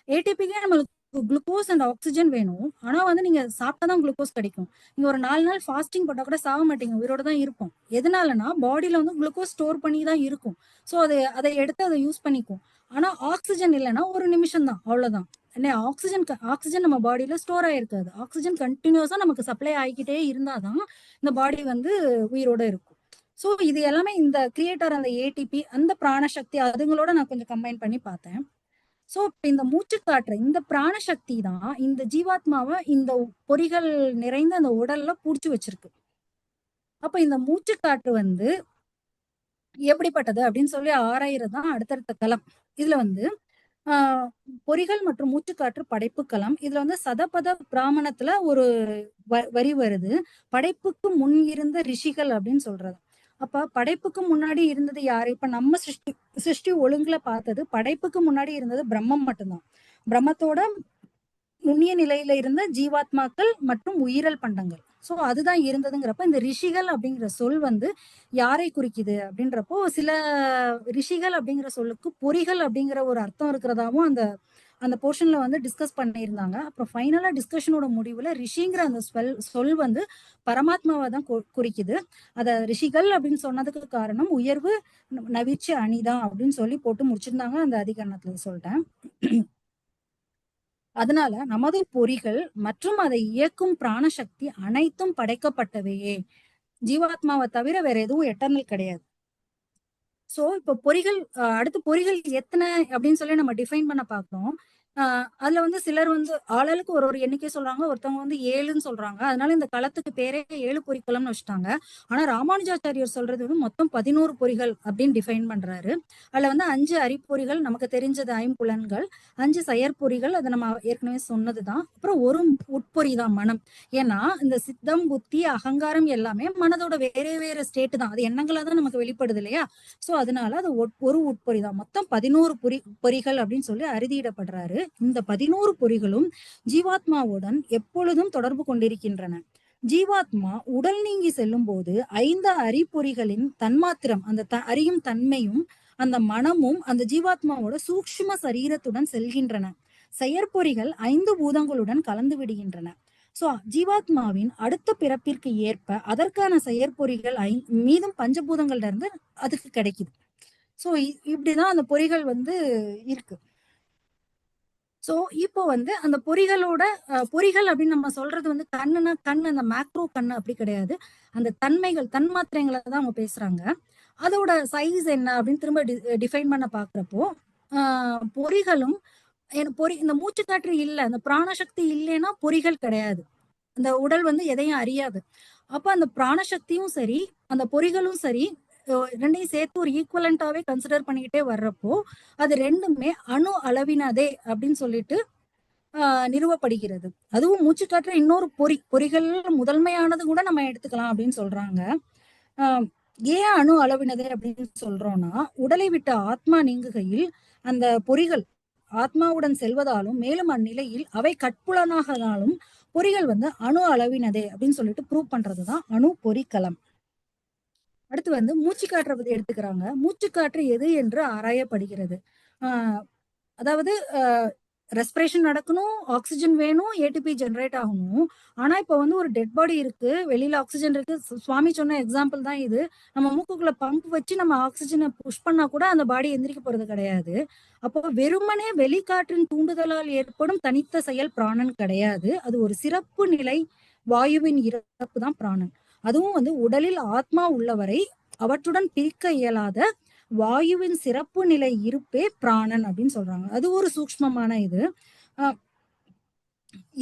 ஏடிபிக்கே நம்மளுக்கு குளுக்கோஸ் அண்ட் ஆக்சிஜன் வேணும். ஆனா வந்து நீங்க சாப்பிட்டாதான் குளுக்கோஸ் கிடைக்கும். நீங்க ஒரு 4 நாள் ஃபாஸ்டிங் போட்டா கூட சாக மாட்டீங்க, உயிரோட தான் இருக்கும். எதனாலனா பாடியில வந்து குளுக்கோஸ் ஸ்டோர் பண்ணி தான் இருக்கும். ஸோ அதை எடுத்து அதை யூஸ் பண்ணிக்கும். ஆனா ஆக்சிஜன் இல்லைன்னா ஒரு நிமிஷம் தான், அவ்வளவுதான். ஆக்சிஜன் நம்ம பாடியில ஸ்டோர் ஆயிருக்காது. ஆக்சிஜன் கண்டினியூஸா நமக்கு சப்ளை ஆகிக்கிட்டே இருந்தாதான் இந்த பாடி வந்து உயிரோட இருக்கும். சோ இது எல்லாமே இந்த கிரியேட்டர், அந்த ஏடிபி, அந்த பிராணசக்தி, அதுங்களோட நான் கொஞ்சம் கம்பைன் பண்ணி பார்த்தேன். சோ இந்த மூச்சுக்காற்று, இந்த பிராணசக்தி தான் இந்த ஜீவாத்மாவை இந்த பொறிகள் நிறைந்த அந்த உடல்ல புடிச்சு வச்சிருக்கு. அப்ப இந்த மூச்சுக்காற்று வந்து எப்படிப்பட்டது அப்படின்னு சொல்லி ஆராயிறதுதான் அடுத்தடுத்த களம். இதுல வந்து பொறிகள் மற்றும் மூச்சுக்காற்று படைப்பு களம். இதுல வந்து சதபத பிராமணத்துல ஒரு வரி வருது, படைப்புக்கு முன் இருந்த ரிஷிகள் அப்படின்னு சொல்றது. அப்ப படைப்புக்கு முன்னாடி இருந்தது யாரு? இப்ப நம்ம சிருஷ்டி ஒழுங்குல பார்த்தது படைப்புக்கு முன்னாடி இருந்தது பிரம்மம் மட்டும்தான். பிரம்மத்தோட நுண்ணிய நிலையில இருந்த ஜீவாத்மாக்கள் மற்றும் உயிரல் பண்டங்கள். சோ அதுதான் இருந்ததுங்கிறப்ப இந்த ரிஷிகள் அப்படிங்கிற சொல் வந்து யாரை குறிக்குது அப்படின்றப்போ, சில ரிஷிகள் அப்படிங்கிற சொல்லுக்கு பொறிகள் அப்படிங்கிற ஒரு அர்த்தம் இருக்கிறதாவும் அந்த அந்த போர்ஷன்ல வந்து டிஸ்கஸ் பண்ணியிருந்தாங்க. அப்புறம் ஃபைனலா டிஸ்கஷனோட முடிவுல ரிஷிங்கிற அந்த சொல் வந்து பரமாத்மாவை தான் குறிக்குது. அத ரிஷிகள் அப்படின்னு சொன்னதுக்கு காரணம் உயர்வு நவிச்ச அணிதான் அப்படின்னு சொல்லி போட்டு முடிச்சிருந்தாங்க. அந்த அதிகரணத்துல சொல்லிட்டேன். அதனால நமது பொறிகள் மற்றும் அதை இயக்கும் பிராணசக்தி அனைத்தும் படைக்கப்பட்டவையே, ஜீவாத்மாவை தவிர வேற எதுவும் எட்டர்னல் கிடையாது. சோ இப்ப பொறிகள் அடுத்து பொறிகள் எத்தனை அப்படின்னு சொல்லி நம்ம டிஃபைன் பண்ண பார்க்கிறோம். அதுல வந்து சிலர் வந்து ஆளுக்கு ஒரு எண்ணிக்கை சொல்றாங்க, ஒருத்தவங்க வந்து 7ன்னு சொல்றாங்க. அதனால இந்த களத்துக்கு பேரே 7 பொறிக்களம்னு வச்சுட்டாங்க. ஆனா ராமானுஜாச்சாரியர் சொல்றது வந்து மொத்தம் 11 பொறிகள் அப்படின்னு டிஃபைன் பண்றாரு. அதுல வந்து 5 அறிப்பொறிகள், நமக்கு தெரிஞ்சது ஐம்புலன்கள், 5 செயற்பொறிகள், அதை நம்ம ஏற்கனவே சொன்னதுதான். அப்புறம் ஒரு உட்பொறி தான் மனம். ஏன்னா இந்த சித்தம், புத்தி, அகங்காரம் எல்லாமே மனதோட வேற வேற ஸ்டேட் தான். அது எண்ணங்களா தான் நமக்கு வெளிப்படுது இல்லையா? சோ அதனால அது ஒரு உட்பொறி தான். மொத்தம் 11 பொறிகள் அப்படின்னு சொல்லி அறுதியிடப்படுறாரு. இந்த 11 பொறிகளும் ஜீவாத்மாவுடன் எப்பொழுதும் தொடர்பு கொண்டிருக்கின்றன. ஜீவாத்மா உடல் நீங்கி செல்லும் போது 5 அறிபொறிகளின் தன்மாத்திரம், அந்த அறியும் தன்மையும் அந்த மனமும் அந்த ஜீவாத்மாவோட சூக்ஷ்ம சரீரத்துடன் செல்கின்றன. செயற்பொறிகள் 5 பூதங்களுடன் கலந்து விடுகின்றன. சோ ஜீவாத்மாவின் அடுத்த பிறப்பிற்கு ஏற்ப அதற்கான செயற்பொறிகள் மீதும் பஞ்சபூதங்கள்ல இருந்து அதுக்கு கிடைக்குது. சோ இப்படிதான் அந்த பொறிகள் வந்து இருக்கு. சோ இப்போ வந்து அந்த பொறிகளோட பொறிகள் அப்படின்னு நம்ம சொல்றது வந்து கண்ணுனா கண்ணு, அந்த மேக்ரோ கண்ணு அப்படி கிடையாது. அந்த தன்மைகள், தன்மாத்திரைகளை தான் அவங்க பேசுறாங்க. அதோட சைஸ் என்ன அப்படின்னு திரும்ப டிஃபைன் பண்ண பாக்குறப்போ பொறிகளும் இந்த மூச்சு காற்று இல்ல, அந்த பிராணசக்தி இல்லைன்னா பொறிகள் கிடையாது. அந்த உடல் வந்து எதையும் அறியாது. அப்ப அந்த பிராணசக்தியும் சரி, அந்த பொறிகளும் சரி, ரெண்டையும் சேர்த்து ஒரு ஈக்குவலண்டாவே கன்சிடர் பண்ணிக்கிட்டே வர்றப்போ அது ரெண்டுமே அணு அளவினதே அப்படின்னு சொல்லிட்டு நிறுவப்படுகிறது. அதுவும் மூச்சுக்காற்று இன்னொரு பொறிகள் முதன்மையானது கூட நம்ம எடுத்துக்கலாம் அப்படின்னு சொல்றாங்க. ஏன் அணு அளவினதே அப்படின்னு சொல்றோம்னா, உடலை விட்ட ஆத்மா நீங்குகையில் அந்த பொறிகள் ஆத்மாவுடன் செல்வதாலும் மேலும் அந்நிலையில் அவை கட்புலனாகதாலும் பொறிகள் வந்து அணு அளவினதே அப்படின்னு சொல்லிட்டு ப்ரூவ் பண்றதுதான் அணு பொறிக்களம். அடுத்து வந்து மூச்சுக்காற்றை பத்தி எடுத்துக்கிறாங்க. மூச்சுக்காற்று எது என்று ஆராயப்படுகிறது. அதாவது ரெஸ்பிரேஷன் நடக்கணும், ஆக்சிஜன் வேணும், ஏடிபி ஜெனரேட் ஆகணும். ஆனா இப்ப வந்து ஒரு டெட் பாடி இருக்கு, வெளியில ஆக்சிஜன் இருக்கு. சுவாமி சொன்ன எக்ஸாம்பிள் தான் இது. நம்ம மூக்குக்குள்ள பம்ப் வச்சு நம்ம ஆக்சிஜனை புஷ் பண்ணா கூட அந்த பாடி எந்திரிக்க போறது கிடையாது. அப்போ வெறுமனே வெளிக்காற்றின் தூண்டுதலால் ஏற்படும் தனித்த செயல் பிராணன் கிடையாது. அது ஒரு சிறப்பு நிலை வாயுவின் இறப்பு தான் பிராணன். அதுவும் வந்து உடலில் ஆத்மா உள்ளவரை அவற்றுடன் பிரிக்க இயலாத வாயுவின் சிறப்பு நிலை இருப்பே பிராணன் அப்படின்னு சொல்றாங்க. அது ஒரு சூக்ஷ்மமான இது.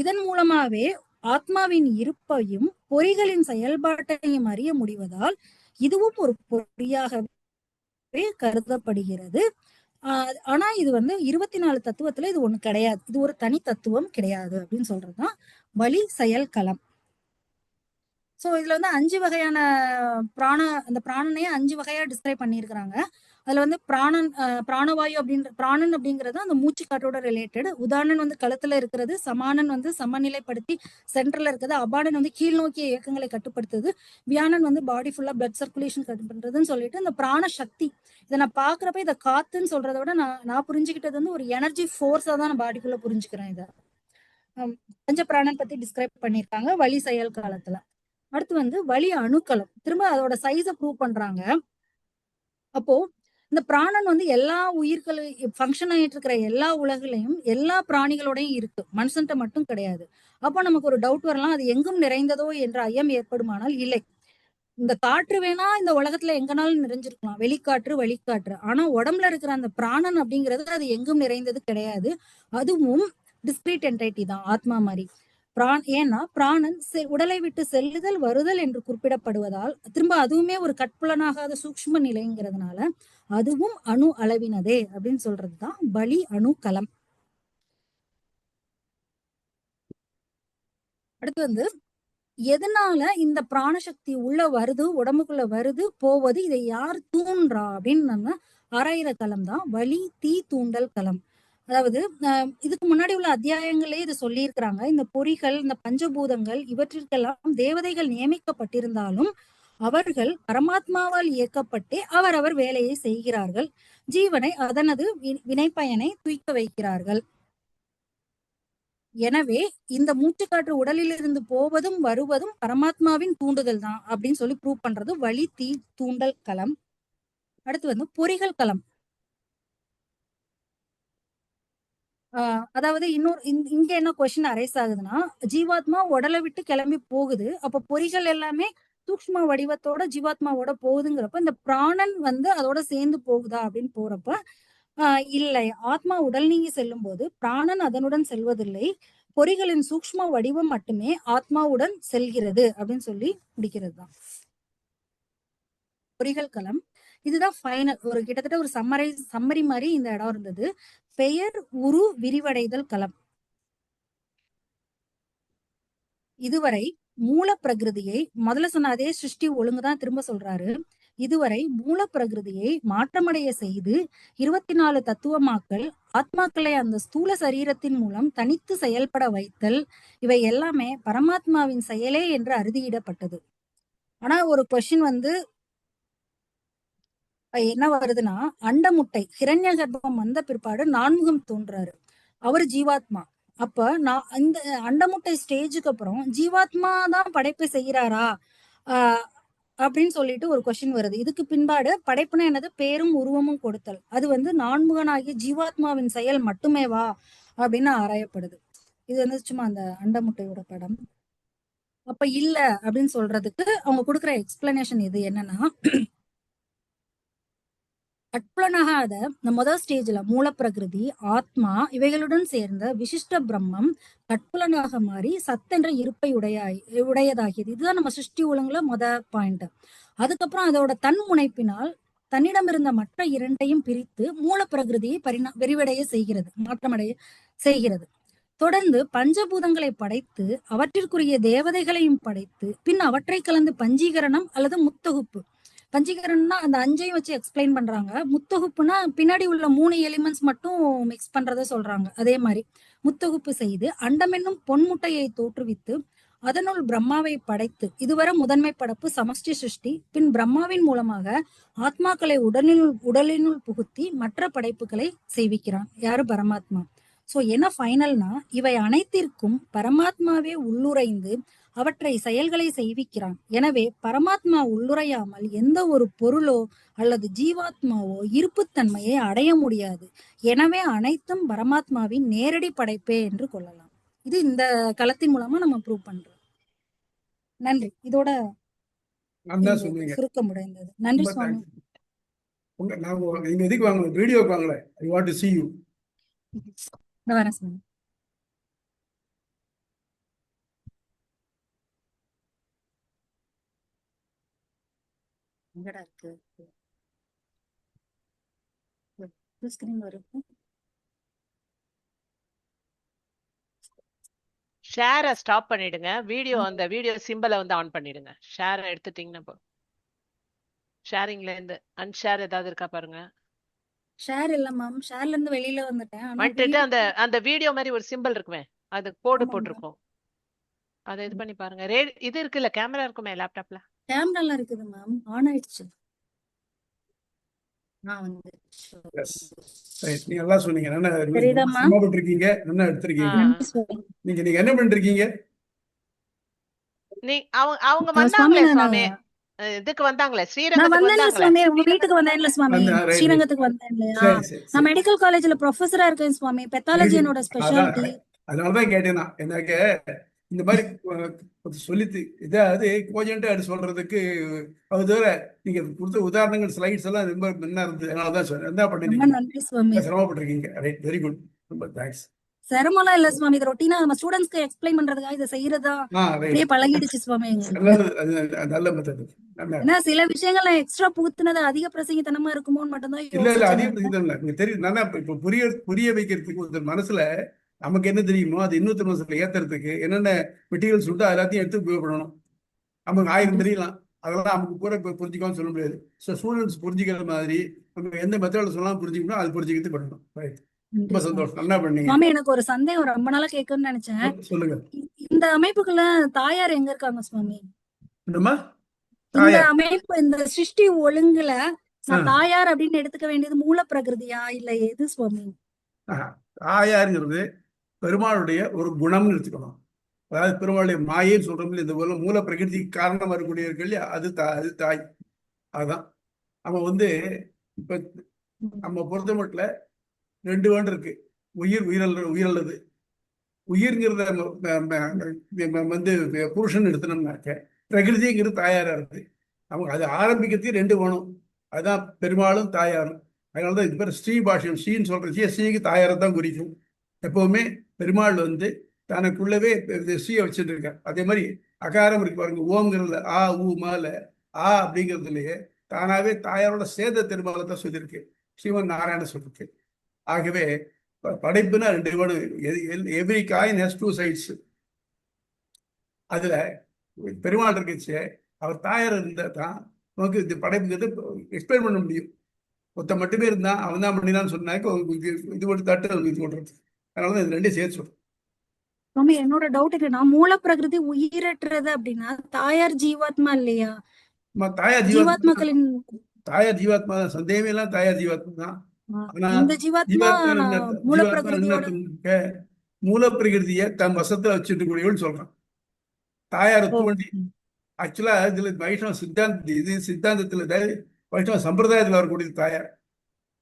இதன் மூலமாவே ஆத்மாவின் இருப்பையும் பொறிகளின் செயல்பாட்டையும் அறிய முடிவதால் இதுவும் ஒரு பொறியாகவே கருதப்படுகிறது. ஆனா இது வந்து 24 தத்துவத்துல இது ஒண்ணு கிடையாது. இது ஒரு தனி தத்துவம் கிடையாது அப்படின்னு சொல்றதுதான் வலி செயல் களம். சோ இதுல வந்து 5 வகையான அந்த பிராணனையே 5 வகையா டிஸ்கிரைப் பண்ணியிருக்கிறாங்க. அதுல வந்து பிராணவாயு பிராணன் அப்படிங்கிறது அந்த மூச்சு காற்றோட ரிலேட்டட். உதாரணன் வந்து களத்துல இருக்கிறது, சமானன் வந்து சமநிலைப்படுத்தி சென்டர்ல இருக்கிறது, அபானன் வந்து கீழ் நோக்கிய இயக்கங்களை கட்டுப்படுத்துது, வியானன் வந்து பாடி ஃபுல்லா பிளட் சர்க்குலேஷன் கட்டுப்படுறதுன்னு சொல்லிட்டு இந்த பிராண சக்தி இதை நான் பாக்குறப்ப இதை காத்துன்னு சொல்றதை விட நான் புரிஞ்சுக்கிட்டது வந்து ஒரு எனர்ஜி ஃபோர்ஸா தான் நான் பாடிக்குள்ள புரிஞ்சுக்கிறேன். இதை பஞ்ச பிராணன் பத்தி டிஸ்கிரைப் பண்ணியிருக்காங்க வலி செயல் காலத்துல. அடுத்து வந்து வலி அணுக்களம், திரும்ப அதோட சைஸ ப்ரூவ் பண்றாங்க. அப்போ இந்த பிராணன் வந்து எல்லா உயிர்களும் ஃபங்க்ஷன் ஆயிட்டு இருக்கிற எல்லா உலகிலையும் எல்லா பிராணிகளோடையும் இருக்கு, மனுஷன்ட்ட மட்டும் கிடையாது. அப்போ நமக்கு ஒரு டவுட் வரலாம், அது எங்கும் நிறைந்ததோ என்ற ஐயம் ஏற்படுமானால் இல்லை. இந்த காற்று வேணா இந்த உலகத்துல எங்கனாலும் நிறைஞ்சிருக்கலாம், வெளிக்காற்று வழிகாற்று. ஆனா உடம்புல இருக்கிற அந்த பிராணன் அப்படிங்கிறது அது எங்கும் நிறைந்தது கிடையாது. அதுவும் டிஸ்கிரீட் என்டைட்டி தான், ஆத்மா மாதிரி. ஏன்னா பிராணன் உடலை விட்டு செல்லுதல் வருதல் என்று குறிப்பிடப்படுவதால் திரும்ப அதுவுமே ஒரு கட்புலனாகாத சூக்ஷ்ம நிலைங்கிறதுனால அதுவும் அணு அளவினதே அப்படின்னு சொல்றதுதான் பலி அணு களம். அடுத்து வந்து எதனால இந்த பிராணசக்தி உள்ள வருது, உடம்புக்குள்ள வருது போவது, இதை யார் தூண்டுறா அப்படின்னு நம்ம ஆராயிற களம் தான் வலி தீ தூண்டல் களம். அதாவது இதுக்கு முன்னாடி உள்ள அத்தியாயங்களே இது சொல்லி இருக்கிறாங்க. இந்த பொறிகள், இந்த பஞ்சபூதங்கள் இவற்றிற்கெல்லாம் தேவதைகள் நியமிக்கப்பட்டிருந்தாலும் அவர்கள் பரமாத்மாவால் இயக்கப்பட்டே அவரவர் வேலையை செய்கிறார்கள். ஜீவனை அதனது வினைப்பயனை தூய்க்க வைக்கிறார்கள். எனவே இந்த மூச்சுக்காற்று உடலில் இருந்து போவதும் வருவதும் பரமாத்மாவின் தூண்டுதல் தான் அப்படின்னு சொல்லி ப்ரூவ் பண்றது வழி தீ தூண்டல் களம். அடுத்து வந்து பொறிகள் களம். அதாவது இன்னொரு இங்க என்ன கொஸ்டின் அரைஸ் ஆகுதுன்னா, ஜீவாத்மா உடலை விட்டு கிளம்பி போகுது, அப்ப பொறிகள் எல்லாமே சூக்ஷ்ம வடிவத்தோட ஜீவாத்மாவோட போகுதுங்கிறப்ப இந்த பிராணன் வந்து அதோட சேர்ந்து போகுதா அப்படின்னு போறப்ப இல்லை, ஆத்மா உடல் நீங்கி செல்லும் போது பிராணன் அதனுடன் செல்வதில்லை, பொறிகளின் சூக்ஷ்ம வடிவம் மட்டுமே ஆத்மாவுடன் செல்கிறது அப்படின்னு சொல்லி முடிக்கிறது தான் பொறிகள் களம். இதுதான் ஃபைனல், ஒரு கிட்டத்தட்ட ஒரு சம்மரி மாதிரி இந்த இடம் இருந்தது. பெயர் உரு விரிவடைதல் களம். இதுவரை மூல பிரகிருதியை, முதல்ல சொன்ன அதே சிருஷ்டி ஒழுங்குதான் திரும்ப சொல்றாரு. இதுவரை மூல பிரகிருதியை மாற்றமடைய செய்து 24 தத்துவமாக்கல், ஆத்மாக்களை அந்த ஸ்தூல சரீரத்தின் மூலம் தனித்து செயல்பட வைத்தல், இவை எல்லாமே பரமாத்மாவின் செயலே என்று அறுதியிடப்பட்டது. ஆனா ஒரு கொஸ்டின் வந்து என்ன வருதுன்னா, அண்டமுட்டை ஹிரண்ய கர்ப்பம் வந்த பிற்பாடு நான்முகம் தோன்றாரு, அவர் ஜீவாத்மா. அப்ப நான் இந்த அண்டமுட்டை ஸ்டேஜுக்கு அப்புறம் ஜீவாத்மா தான் படைப்பை செய்யறாரா அப்படின்னு சொல்லிட்டு ஒரு கொஸ்டின் வருது. இதுக்கு பின்பாடு படைப்புனா என்னது, பேரும் உருவமும் கொடுத்தல், அது வந்து நான்முகனாகிய ஜீவாத்மாவின் செயல் மட்டுமேவா அப்படின்னு ஆராயப்படுது. இது வந்து சும்மா அந்த அண்டமுட்டையோட படம். அப்ப இல்ல அப்படின்னு சொல்றதுக்கு அவங்க கொடுக்குற எக்ஸ்பிளனேஷன் இது என்னன்னா, அட்புலனாகாத இந்த முதல் ஸ்டேஜ்ல மூலப்பிரகிருதி, ஆத்மா இவைகளுடன் சேர்ந்த விசிஷ்ட பிரம்மம் கட்புலனாக மாறி சத்தென்ற இருப்பை உடையதாகியது. இதுதான் நம்ம சிருஷ்டி ஒழுங்குல பாயிண்ட். அதுக்கப்புறம் அதோட தன் முனைப்பினால் தன்னிடமிருந்த மற்ற இரண்டையும் பிரித்து மூலப்பிரகிருதியை விரிவடைய செய்கிறது, மாற்றமடைய செய்கிறது. தொடர்ந்து பஞ்சபூதங்களை படைத்து அவற்றிற்குரிய தேவதைகளையும் படைத்து பின் அவற்றை கலந்து பஞ்சீகரணம் அல்லது முத்தொகுப்பு. பஞ்சீகரம்னா அந்த 5ஐயும் வச்சு எக்ஸ்பிளைன் பண்றாங்க. முத்தொகுப்புனா பின்னாடி உள்ள 3 எலிமெண்ட்ஸ் மட்டும் மிக்ஸ் பண்றத சொல்றாங்க. அதே மாதிரி முத்தொகுப்பு செய்து அண்டம் என்னும் பொன்முட்டையை தோற்றுவித்து அதனுள் பிரம்மாவை படைத்து, இதுவரை முதன்மை படைப்பு சமஷ்டி சிருஷ்டி, பின் பிரம்மாவின் மூலமாக ஆத்மாக்களை உடலினுள் புகுத்தி மற்ற படைப்புகளை செய்விக்கிறான். யாரு, பரமாத்மா. சோ என்ன ஃபைனல்னா, இவை அனைத்திற்கும் பரமாத்மாவே உள்ளுரைந்து அவற்றை செயல்களை செய்விக்கிறான். எனவே பரமாத்மா உள்ளுரையாமல் எந்த ஒரு பொருளோ அல்லது ஜீவாத்மாவோ இருப்புத்தன்மையை அடைய முடியாது. எனவே அனைத்தும் பரமாத்மாவின் நேரடி படைப்பே என்று கொள்ளலாம். இது இந்த களத்தின் மூலமா நம்ம ப்ரூவ் பண்றோம். நன்றி. இதோட சுருக்க முடிந்தது. நன்றி சுவாமி. நீங்க எதுக்கு வாங்கல, வீடியோக்கு வாங்கல. I want to see you. வரேன் சுவாமி. எங்கடா இருக்கு ஸ்கிரீன் வருது. ஷேரை ஸ்டாப் பண்ணிடுங்க. வீடியோ அந்த வீடியோ சிம்பலை வந்து ஆன் பண்ணிடுங்க. ஷேரை எடுத்துட்டீங்கன்னா ஷேரிங்ல இருந்து அன்ஷேர் ஏதாவது இருக்கா பாருங்க. ஷேர் இல்ல மேம், ஷேர்ல இருந்து வெளியில வந்துட்டு அந்த வீடியோ மாதிரி ஒரு சிம்பல் இருக்குமே, அது கோடு போட்டிருக்கோம், அதை இது பண்ணி பாருங்க. இது இருக்குல்ல, கேமரா இருக்குமே லேப்டாப்ல. கேமராலாம் இருக்குது மேம், ஆன் ஆயிடுச்சு. நீங்க நல்லா சொன்னீங்க, இருக்கீங்க, நல்லா எடுத்திருக்கீங்க. நீங்க என்ன பண்ணிருக்கீங்க? அவங்க வந்தாங்களே சுவாமி, இதுக்கு வந்தாங்களே ஸ்ரீரங்கத்துக்கு வீட்டுக்கு வந்தேன்ல சுவாமி, ஸ்ரீரங்கத்துக்கு வந்தேன் இல்லையா. நான் மெடிக்கல் காலேஜ்ல ப்ரொஃபஸரா இருக்கேன் சுவாமி, பெத்தாலஜி என்னோட ஸ்பெஷாலிட்டி. அதனாலதான் கேட்டேன். எனக்கு இந்த மாதிரி சொல்லி இதாவது கோஜென்ட்டா எடுத்து சொல்றதுக்கு அது தவிர நீங்க கொடுத்த உதாரணங்கள் ஸ்லைட்ஸ் எல்லாம் ரொம்ப நல்லா இருந்தது. அதனாலதான் சொன்னேன். என்ன பண்ணிருக்கீங்க, சிரமப்பட்டிருக்கீங்க. ரைட், வெரி குட், ரொம்ப தேங்க்ஸ். சிரமம்லாம் இல்ல சுவாமி, இது ரொட்டீனா நம்ம ஸ்டூடண்ட்ஸ்க்கு எக்ஸ்பிளைன் பண்றதுக்காக இதை செய்யறதா அப்படியே பழகிடுச்சு சுவாமி. நல்ல மெத்தட். ஏன்னா சில விஷயங்கள் நான் எக்ஸ்ட்ரா புகுத்துனது அதிக பிரசங்கித்தனமா இருக்குமோன்னு மட்டும்தான். இல்ல அதிக பிரசங்கித்தனம் இல்ல, நீங்க தெரியும். நல்லா இப்ப புரிய வைக்கிறதுக்கு ஒரு மனசுல நமக்கு என்ன தெரியுமோ அது இன்னொருத்தர் மனசுல ஏத்துறதுக்கு என்னென்ன மெட்டீரியல்ஸ் உண்டோ எல்லாத்தையும் எடுத்து உபயோகப்படணும். நமக்கு 1000 தெரியலாம், அதெல்லாம் நமக்கு பூரா புரிஞ்சுக்கான்னு சொல்ல முடியாது. ஸோ ஸ்டூடெண்ட்ஸ் புரிஞ்சுக்கிற மாதிரி நம்ம எந்த மெத்தட்ல சொல்லலாம் புரிஞ்சுக்கணும், அது புரிஞ்சுக்கிட்டு பண்ணணும். ரைட், ரொம்ப சந்தோஷம், நல்லா பண்ணீங்க. எனக்கு ஒரு சந்தேகம் ரொம்ப நாளா கேட்கணும்னு நினைச்சேன். சொல்லுங்க. இந்த அமைப்புக்குள்ள தாயார் எங்க இருக்காங்க சுவாமி? இந்த அமைப்பு, இந்த சிருஷ்டி ஒழுங்குல தாயார் அப்படின்னு எடுத்துக்க வேண்டியது மூல பிரகிருதியா இல்ல எது சுவாமி? தாயாருங்கிறது பெருமாளுடைய ஒரு குணம்னு எடுத்துக்கணும். அதாவது பெருமாளுடைய மாயைன்னு சொல்றோம், இந்த மூல பிரகிருதிக்கு காரணமா இருக்கக்கூடிய இருக்கு இல்லையா, அது தாய். அதுதான் அவன் வந்து இப்ப நம்ம பொறுத்த மட்டும் 2 வேண்டு இருக்கு. உயிரல்லது உயிர்ங்கிறத வந்து புருஷன் எடுத்தனம்னாக்க, பிரகிருதிங்கிறது தாயாரா இருக்கு. நமக்கு அது ஆரம்பிக்கிறதுக்கு 2 வேணும். அதுதான் பெருமாளும் தாயாரும். அதனாலதான் இது பேர் ஸ்ரீ பாஷ்யம். ஸ்ரீன்னு சொல்றது ஸ்ரீக்கு தாயாரை தான் குறிக்கும். எப்பவுமே பெருமாள் வந்து தனக்குள்ளவே ஸ்ரீயை வச்சுட்டு இருக்கார். அதே மாதிரி அகாரம் இருக்கு பாருங்க, ஓம்ங்கிறதுல ஆ ஊ மால ஆ அப்படிங்கிறதுலயே தானாவே தாயாரோட சேத திருமாலை தான் சொல்லியிருக்கு, ஸ்ரீமன் நாராயண சொல்லிருக்கு. ஆகவே படைப்புனா 2 வேணும். Every coin has 2 sides. அதுல பெருமாள் இருக்குச்சு, அவர் தாயார் இருந்தா தான் நமக்கு இந்த படைப்புங்கிறது எக்ஸ்பிளைன் பண்ண முடியும். ஒருத்த மட்டுமே இருந்தா அவன் தான் பண்ணினான்னு சொன்னாக்க இது ஒரு தட்டு இது பண்றது. அதனாலதான் இது 2 சேர்த்து சொல்றேன். சுவாமி, என்னோட டவுட் என்னன்னா, மூல பிரகிருதி உயிரற்றது அப்படின்னா தாயார் ஜீவாத்மா இல்லையா? தாயார் ஜீவாத்மாக்களின் ஜீவாத்மா தான், சந்தேகமே எல்லாம் தாயார் ஜீவாத்மா தான். ஆனா இந்த ஜீவாத்மா மூல பிரகிருதியோட மூல பிரகிருதிய தன் வசத்துல வச்சுட்டு கூடியவள் சொல்றான். தாயார் ஒத்துவண்டி ஆக்சுவலா இதுல வைஷ்ணவ சித்தாந்தத்துல வைஷ்ணவ சம்பிரதாயத்துல வரக்கூடியது தாயார்.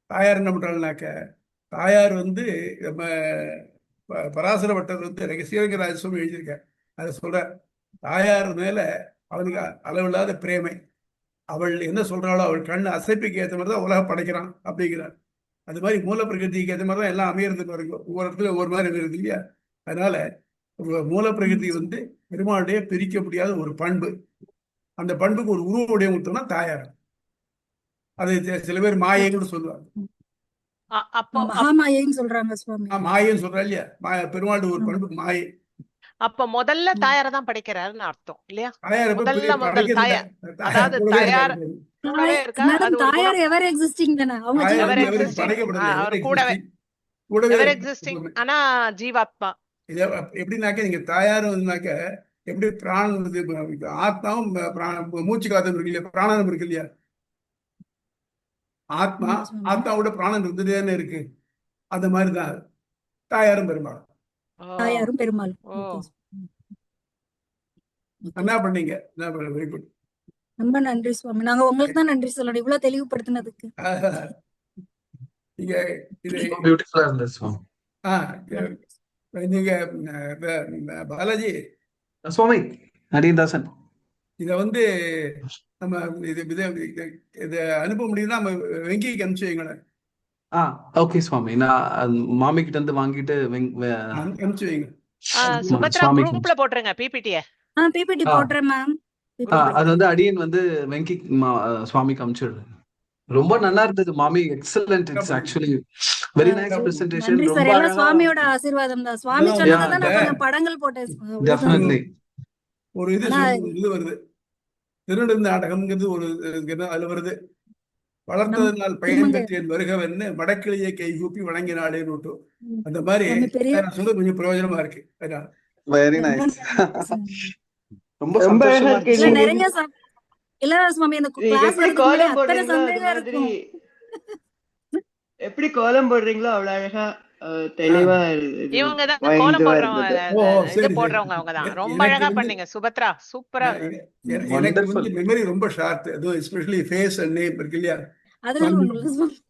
தாயார் என்ன பண்றாள்னாக்க, தாயார் வந்து நம்ம பராசர பட்டர் வந்து ரகசியங்க ராஜசுவாமி எழுதியிருக்கார். அதை சொல்ற, தாயார் மேல அவனுக்கு அளவில்லாத பிரேமை. அவள் என்ன சொல்றாளோ, அவள் கண்ணு அசைப்புக்கு ஏற்ற மாதிரி தான் உலகம் படைக்கிறான் அப்படிங்கிறார். அது மாதிரி மூல பிரகிருதிக்கு ஏற்ற மாதிரி தான் எல்லாம் அமையறதுக்கு வரைக்கும் ஒவ்வொரு இடத்துல ஒவ்வொரு மாதிரி அமையிறது இல்லையா. அதனால மூல பிரகிருதி வந்து பெருமாளுடைய பிரிக்க முடியாத ஒரு பண்பு. அந்த பண்புக்கு ஒரு உருவ உடைய முத்தம்னா தாயார். அது சில பேர் மாயைன்னு சொல்லுவாங்க. மகாமாயைன்னு சொல்றாங்க சுவாமி. மாயைன்னு சொல்றா இல்லையா, பெருமாளுடைய ஒரு பண்பு மாயை. அப்ப முதல்ல தாயாரை தான் படைக்கிறாருன்னு அர்த்தம் இல்லையா? தாயார் முதல் தாயார், அதாவது தாயார் கூடவே இருக்கா. அது தாயார் எவர் எக்ஸிஸ்டிங் தானே, அவங்க எவர் எக்ஸிஸ்டிங். ஆனா ஜீவாத்மா எப்படின்னாக்க, நீங்க தாயாரும் இருந்தாக்க எப்படி பிராணம் ஆத்மாவும் மூச்சு காத்தம் இருக்கு இல்லையா, பிராணம் இருக்கு இல்லையா. ஆத்மாவோட பிராணம் இருந்துட்டே இருக்கு. அந்த மாதிரிதான் தாயாரும் பெருமாள். தாயாரும் பெருமாள். என்ன பண்ணீங்க? Very good. ரொம்ப நன்றி சுவாமி. நாங்க உங்களுக்கு தான் நன்றி சொல்லணும் இவ்வளவு தெளிவுபடுத்தினதுக்கு. நீங்க பியூட்டிஃபுல்லா இருந்தது சுவாமி. நீங்க பாலாஜி சுவாமி ஹரிதாசன், இத வந்து நம்ம இத அனுப்ப முடியும்னா நம்ம வெங்கிக்கு அனுப்பிச்சு வைங்களேன். ஓகே சுவாமி, நான் மாமி கிட்ட இருந்து வாங்கிட்டு அனுப்பிச்சு வைங்க. சுபத்ரா குரூப்ல போட்டுருங்க பிபிடிய. பிபிடி போடுறேன் மேம். அது வந்து அடியன் வந்து வெங்கி சுவாமிக்கு அனுப்பிச்சிடுறேன். ரொம்ப நல்லா இருந்தது மாமி, excellent. It's actually very nice presentation. ரொம்ப அழகா. சுவாமியோட ஆசீர்வாதம் தான். சுவாமி சொன்னதை நான் கொஞ்சம் படங்கள் போட்டேன். டெஃபினெட்லி ஒரு இது வருது, திருநெடு நாடகம்ங்கிறது ஒரு அதுல வருது. வளர்த்ததனால் பயன் பெற்றேன் வருகவன்னு வடக்கிளியை கை கூப்பி வணங்கினாலே நோட்டு. அந்த மாதிரி சொல்ல கொஞ்சம் பிரயோஜனமா இருக்கு. Very nice. ரொம்ப நிறைய இல்ல சுவாமி, அந்த கிளாஸ் அத்தனை சந்தேகம் இருக்கும். எப்படி கோலம் போடுறீங்களோ அவ்வளவு அழகா தெளிவா இவங்க தான் கோலம் போடுறவங்க, இது போடுறவங்க அவங்க தான். ரொம்ப அழகா பண்ணீங்க சுபத்ரா, சூப்பரா. எனக்கு வந்து மெமரி ரொம்ப ஷார்ப், அதுவும் எஸ்பெஷலி ஃபேஸ் அண்ட் நேம் இருக்கு இல்லையா,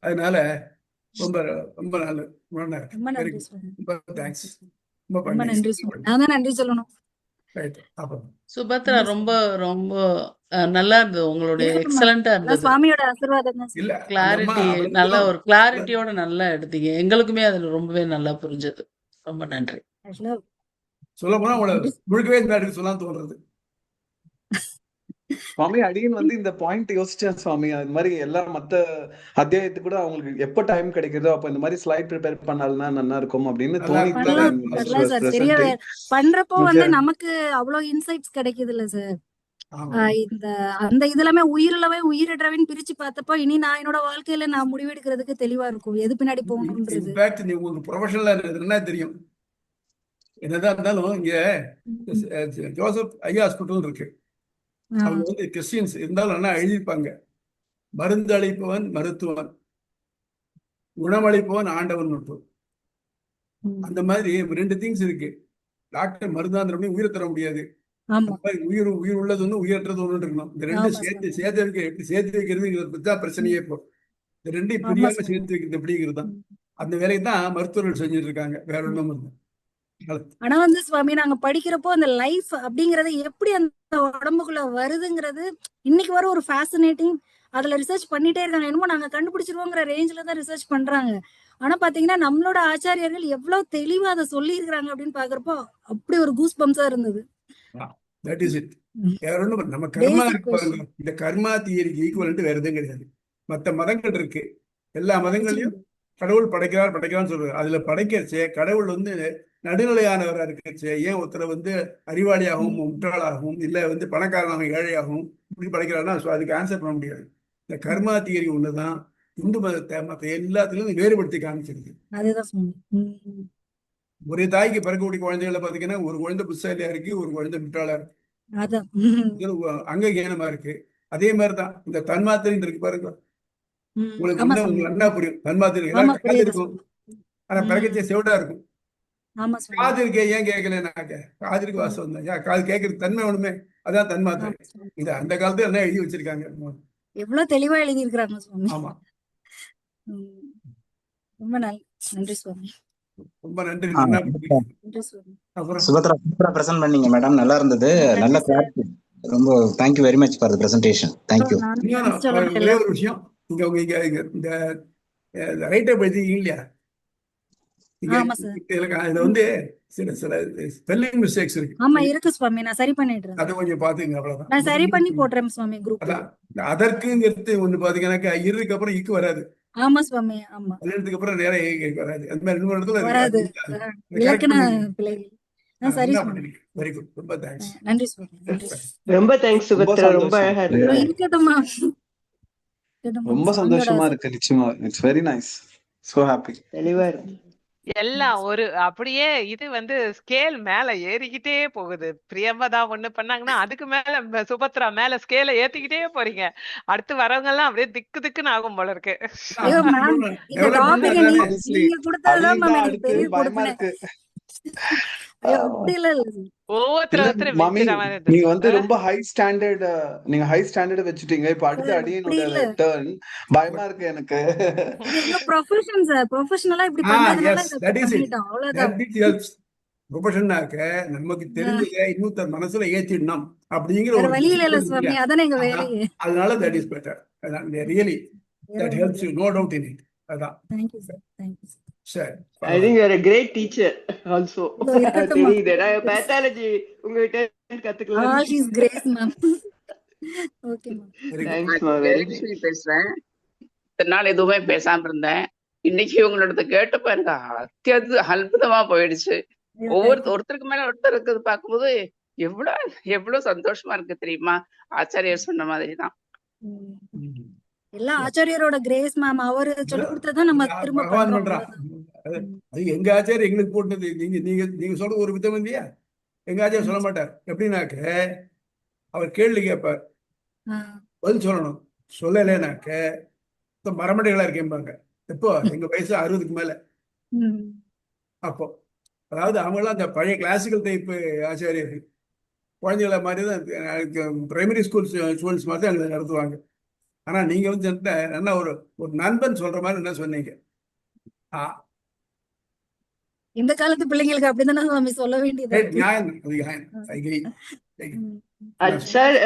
அதனால ரொம்ப ரொம்ப நல்ல. ரொம்ப தேங்க்ஸ். ரொம்ப நன்றி. நான் தான் நன்றி சொல்லணும். சுபத்ரா ரொம்ப ரொம்ப நல்லா இருந்தது. உங்களுடைய எக்ஸலண்டா இருந்தது. சுவாமியோட ஆசீர்வாதம். கிளாரிட்டி, நல்ல ஒரு கிளாரிட்டியோட நல்லா எடுத்தீங்க. எங்களுக்குமே அதுல ரொம்பவே நல்லா புரிஞ்சது. ரொம்ப நன்றி. சொல்ல போனா முழுக்கவே சொல்லலாம் தோன்றது. சுவாமி அடியன் வந்து இந்த பாயிண்ட் யோசிச்சேன் சுவாமி. அது மாதிரி எல்லா மத்த அத்தியாயத்துக்கு கூட அவங்களுக்கு எப்ப டைம் கிடைக்குதோ அப்ப இந்த மாதிரி ஸ்லைட் ப்ரிப்பேர் பண்ணாலும்னா நல்லா இருக்கும் அப்படின்னு தோணி பண்றப்போ வந்து நமக்கு அவ்வளவு இன்சைட்ஸ் கிடைக்குது இல்ல சார். இந்த அந்த இதுலமே உயிரிழவின் பிரிச்சு பார்த்தப்போ இனி நான் என்னோட வாழ்க்கையில நான் முடிவெடுக்கிறதுக்கு தெளிவா இருக்கும், எது பின்னாடி போகணும்ன்றது. இன்ஃபேக்ட் நீ உங்களுக்கு ப்ரொஃபஷனலா என்ன தெரியும், என்னதான் இருந்தாலும் இங்க ஜோசப் ஐயா ஹாஸ்பிட்டல் இருக்கு. அவங்க வந்து கிறிஸ்டியன்ஸ் இருந்தாலும் என்ன எழுதியிருப்பாங்க, மருந்து அளிப்பவன் மருத்துவன், குணமளிப்பவன் ஆண்டவன் மட்டும். அந்த மாதிரி 2 திங்ஸ் இருக்கு. டாக்டர் மருந்தாந்திரம் உயிரை தர முடியாது. ஆமா உயிர் உள்ளது ஒண்ணு, உயிரற்றது ஒண்ணு இருக்கணும். இந்த 2 ஆமா சேர்த்து சுவாமி. சேர்த்து வைக்க எப்படி சேர்த்து வைக்கிறதுங்கிறது தான் பிரச்சனையே. இப்போ இந்த 2 ஆமா பிரியாம சுவாமி. சேர்த்து வைக்கிறது எப்படிங்கிறது தான். அந்த வேலையை தான் மருத்துவர்கள் செஞ்சுட்டு இருக்காங்க. வேற ஒண்ணும் இல்லை. ஆனா சுவாமி நாங்க படிக்கிறப்போ அந்த லைஃப் அப்படிங்கறது எப்படி அந்த உடம்புக்குள்ள வருதுங்கிறது இன்னைக்கு வர ஒரு ஃபேசினேட்டிங். அதுல ரிசர்ச் பண்ணிட்டே இருக்காங்க. என்னமோ நாங்க கண்டுபிடிச்சிருவோங்கிற ரேஞ்சில தான் ரிசர்ச் பண்றாங்க. ஆனா பாத்தீங்கன்னா நம்மளோட ஆச்சாரியர்கள் எவ்வளவு தெளிவா அதை சொல்லி இருக்காங்க அப்படின்னு பாக்குறப்போ அப்படி ஒரு கூஸ் பம்ஸா இருந்தது. That is it. வேற ஒண்ணும் நம்ம கர்மா பேசிக் இருக்கு பாருங்க. இந்த கர்மா தியரிக்கு ஈக்குவலன்ட் வேற எதுவும் கிடையாது. மற்ற மதங்கள் இருக்கு. எல்லா மதங்களையும் கடவுள் படைக்கிறான்னு சொல்றாரு. அதுல படைக்கிறச்சே கடவுள் நடுநிலையானவரா இருக்கிறச்சே ஏன் ஒருத்தரை அறிவாளியாகவும் முட்டாளாகவும் இல்ல பணக்காரனாகவும் ஏழையாகவும் இப்படி படைக்கிறாருன்னா அதுக்கு ஆன்சர் பண்ண முடியாது. இந்த கர்மா தியரி ஒண்ணுதான் இந்து மதத்தை மற்ற எல்லாத்துலயும் வேறுபடுத்தி காமிச்சிருக்கு. அதுதான் சுவாமி. ஒரே தாய்க்கு பிறக்கக்கூடிய குழந்தைகளை பாத்தீங்கன்னா ஒரு குழந்தை புத்தாலியா இருக்கு, ஒரு குழந்தை முட்டாளா இருக்கு. அதான் அங்ககீனமா இருக்கு. அதே மாதிரிதான் இந்த தன்மாத்திரைன்னு இருக்கு பாருங்க. உங்களுக்கு ஆமா உங்களுக்கு சுவாமி. நல்லா புரியும். தன்மாத்திரை ஆமா எல்லாம் காது புரியுது இருக்கும், சுவாமி. ஆனா பிறக்கச்சே செவிடா இருக்கும். ஆமா சுவாமி. காது இருக்கே ஏன் கேட்கலனாக்க காதிற்கு வாசம் தான். ஏன் காது கேட்கறது தன்மை வேணுமே, அதான் தன்மாத்திரை. ஆமா சுவாமி. இது அந்த காலத்துல என்ன எழுதி வச்சிருக்காங்க. எவ்வளவு தெளிவா எழுதி இருக்கிறாங்க சுவாமி. ஆமா, ரொம்ப நன்றி சுவாமி. ரொம்ப நன்றி. நல்லா புரியுது. நன்றி சுவாமி. அப்புறம் சுபத்ரா சூப்பரா பிரசன்ட் பண்ணீங்க மேடம். நல்லா இருந்தது. நல்ல கிளாரிட்டி. ரொம்ப thank you very much for the presentation. Thank you. ஒரே ஒரு விஷயம், இங்க இந்த ரைட்டை எழுதிங்க இல்லையா, ஆமா சார். இதுல சில ஸ்பெல்லிங் மிஸ்டேக்ஸ் இருக்கு. ஆமா இருக்கு சுவாமி. நான் சரி பண்ணிடுறேன். அதை கொஞ்சம் பாத்துங்க. அவ்வளவுதான். நான் சரி பண்ணி போடுறேன் சுவாமி குரூப். அதான் அதற்குங்கிறது பாத்தீங்கன்னாக்கா இருக்கு அப்புறம் இக்கு வராது. ஆமா சுவாமி. ஆமா கல்யாணத்துக்கு அப்புறம் நேரம் வராது. அது மாதிரி 2 இடத்துல வராது. இலக்கண பிள்ளைகள். சரி சுவாமி. Very good. ரொம்ப தேங்க்ஸ். நன்றி சுவாமி. நன்றி. ரொம்ப தேங்க்ஸ் சுபத்ரா. ரொம்ப அழகா இருக்கு. இருக்கட்டும்மா. ரொம்ப சந்தோஷமா இருக்கு. நிச்சயமா it's very nice. So happy. தெளிவா இருக்கு. எல்லாம் அப்படியே இது ஸ்கேல் மேல ஏறிக்கிட்டே போகுது. பிரியம்பதா ஒண்ணு பண்ணாங்கன்னா அதுக்கு மேல சுபத்ரா மேல ஸ்கேல ஏத்திக்கிட்டே போறீங்க. அடுத்து வரவங்க எல்லாம் அப்படியே திக்கு திக்குன்னு ஆகும் போல இருக்கு. ஐயோ மேம், இந்த டாபிக் நீங்க கொடுத்ததுதான் மேம் எனக்கு பெரிய கொடுமை. அப்படி இல்ல ஒவ்வொருத்தரும் மாமி நீங்க ரொம்ப ஹை ஸ்டாண்டர்ட், நீங்க ஹை ஸ்டாண்டர்ட் வச்சுட்டீங்க. இப்ப அடுத்த அடியனோட டர்ன். பயமா இருக்கு எனக்கு. Profession sir. ப்ரொஃபஷனலா இப்படி பண்றதுனால பண்ணிட்டோம். அவ்வளவுதான். ப்ரொஃபஷனாக்க நமக்கு தெரிஞ்சத இன்னொருத்தர் மனசுல ஏத்திடணும் அப்படிங்கிற வேற ஒரு வழியில இல்ல சுவாமி. அதானே எங்க வேலையே. அதனால that is better. Really that helps you. No doubt in it. அதான். Thank you sir. Thank you sir. சரி. I think you are a great teacher also. தெரியுது. நான் pathology உங்ககிட்ட கத்துக்கலாம். She's grace ma'am. Okay ma'am. Thanks ma. Very Lakshmi பேசுறேன். இத்தனை நாள் எதுவுமே பேசாம இருந்தேன். இன்னைக்கு உங்களோட கேட்ட பாருங்க அற்புதமா போயிடுச்சு. ஒருத்தருக்கு மேல ஒருத்தர் இருக்கிறது பார்க்கும்போது எவ்வளவு சந்தோஷமா இருக்கு தெரியுமா. ஆச்சாரியர் சொன்ன மாதிரிதான். எல்லா ஆச்சாரியரோட கிரேஸ் மேம். அவரு சொல்லி கொடுத்ததான் நம்ம திரும்ப பண்றோம். அது எங்க ஆச்சாரியர் எங்களுக்கு போட்டது. நீங்க சொல்ற ஒரு விதம் இல்லையா. எங்க ஆச்சாரியர் சொல்ல மாட்டார். எப்படின்னாக்க அவர் கேள்வி கேட்பார், பதில் சொல்லணும். சொல்லலைனாக்க மரமடைகளா இருக்கேன்பாங்க. எப்போ எங்க வயசு 60க்கு மேல. அப்போ அதாவது அவங்களாம் அந்த பழைய கிளாசிக்கல் டைப் ஆச்சாரியர்கள். குழந்தைகளை மாதிரி தான் பிரைமரி ஸ்கூல் ஸ்டூடெண்ட்ஸ் மாதிரி தான் அங்கே நடத்துவாங்க. ஆனா நீங்க என்ன ஒரு நண்பன் சொல்ற மாதிரி என்ன சொன்னீங்க. இந்த காலத்து பிள்ளைங்களுக்கு அப்படிதானே சுவாமி சொல்ல வேண்டியது. சார்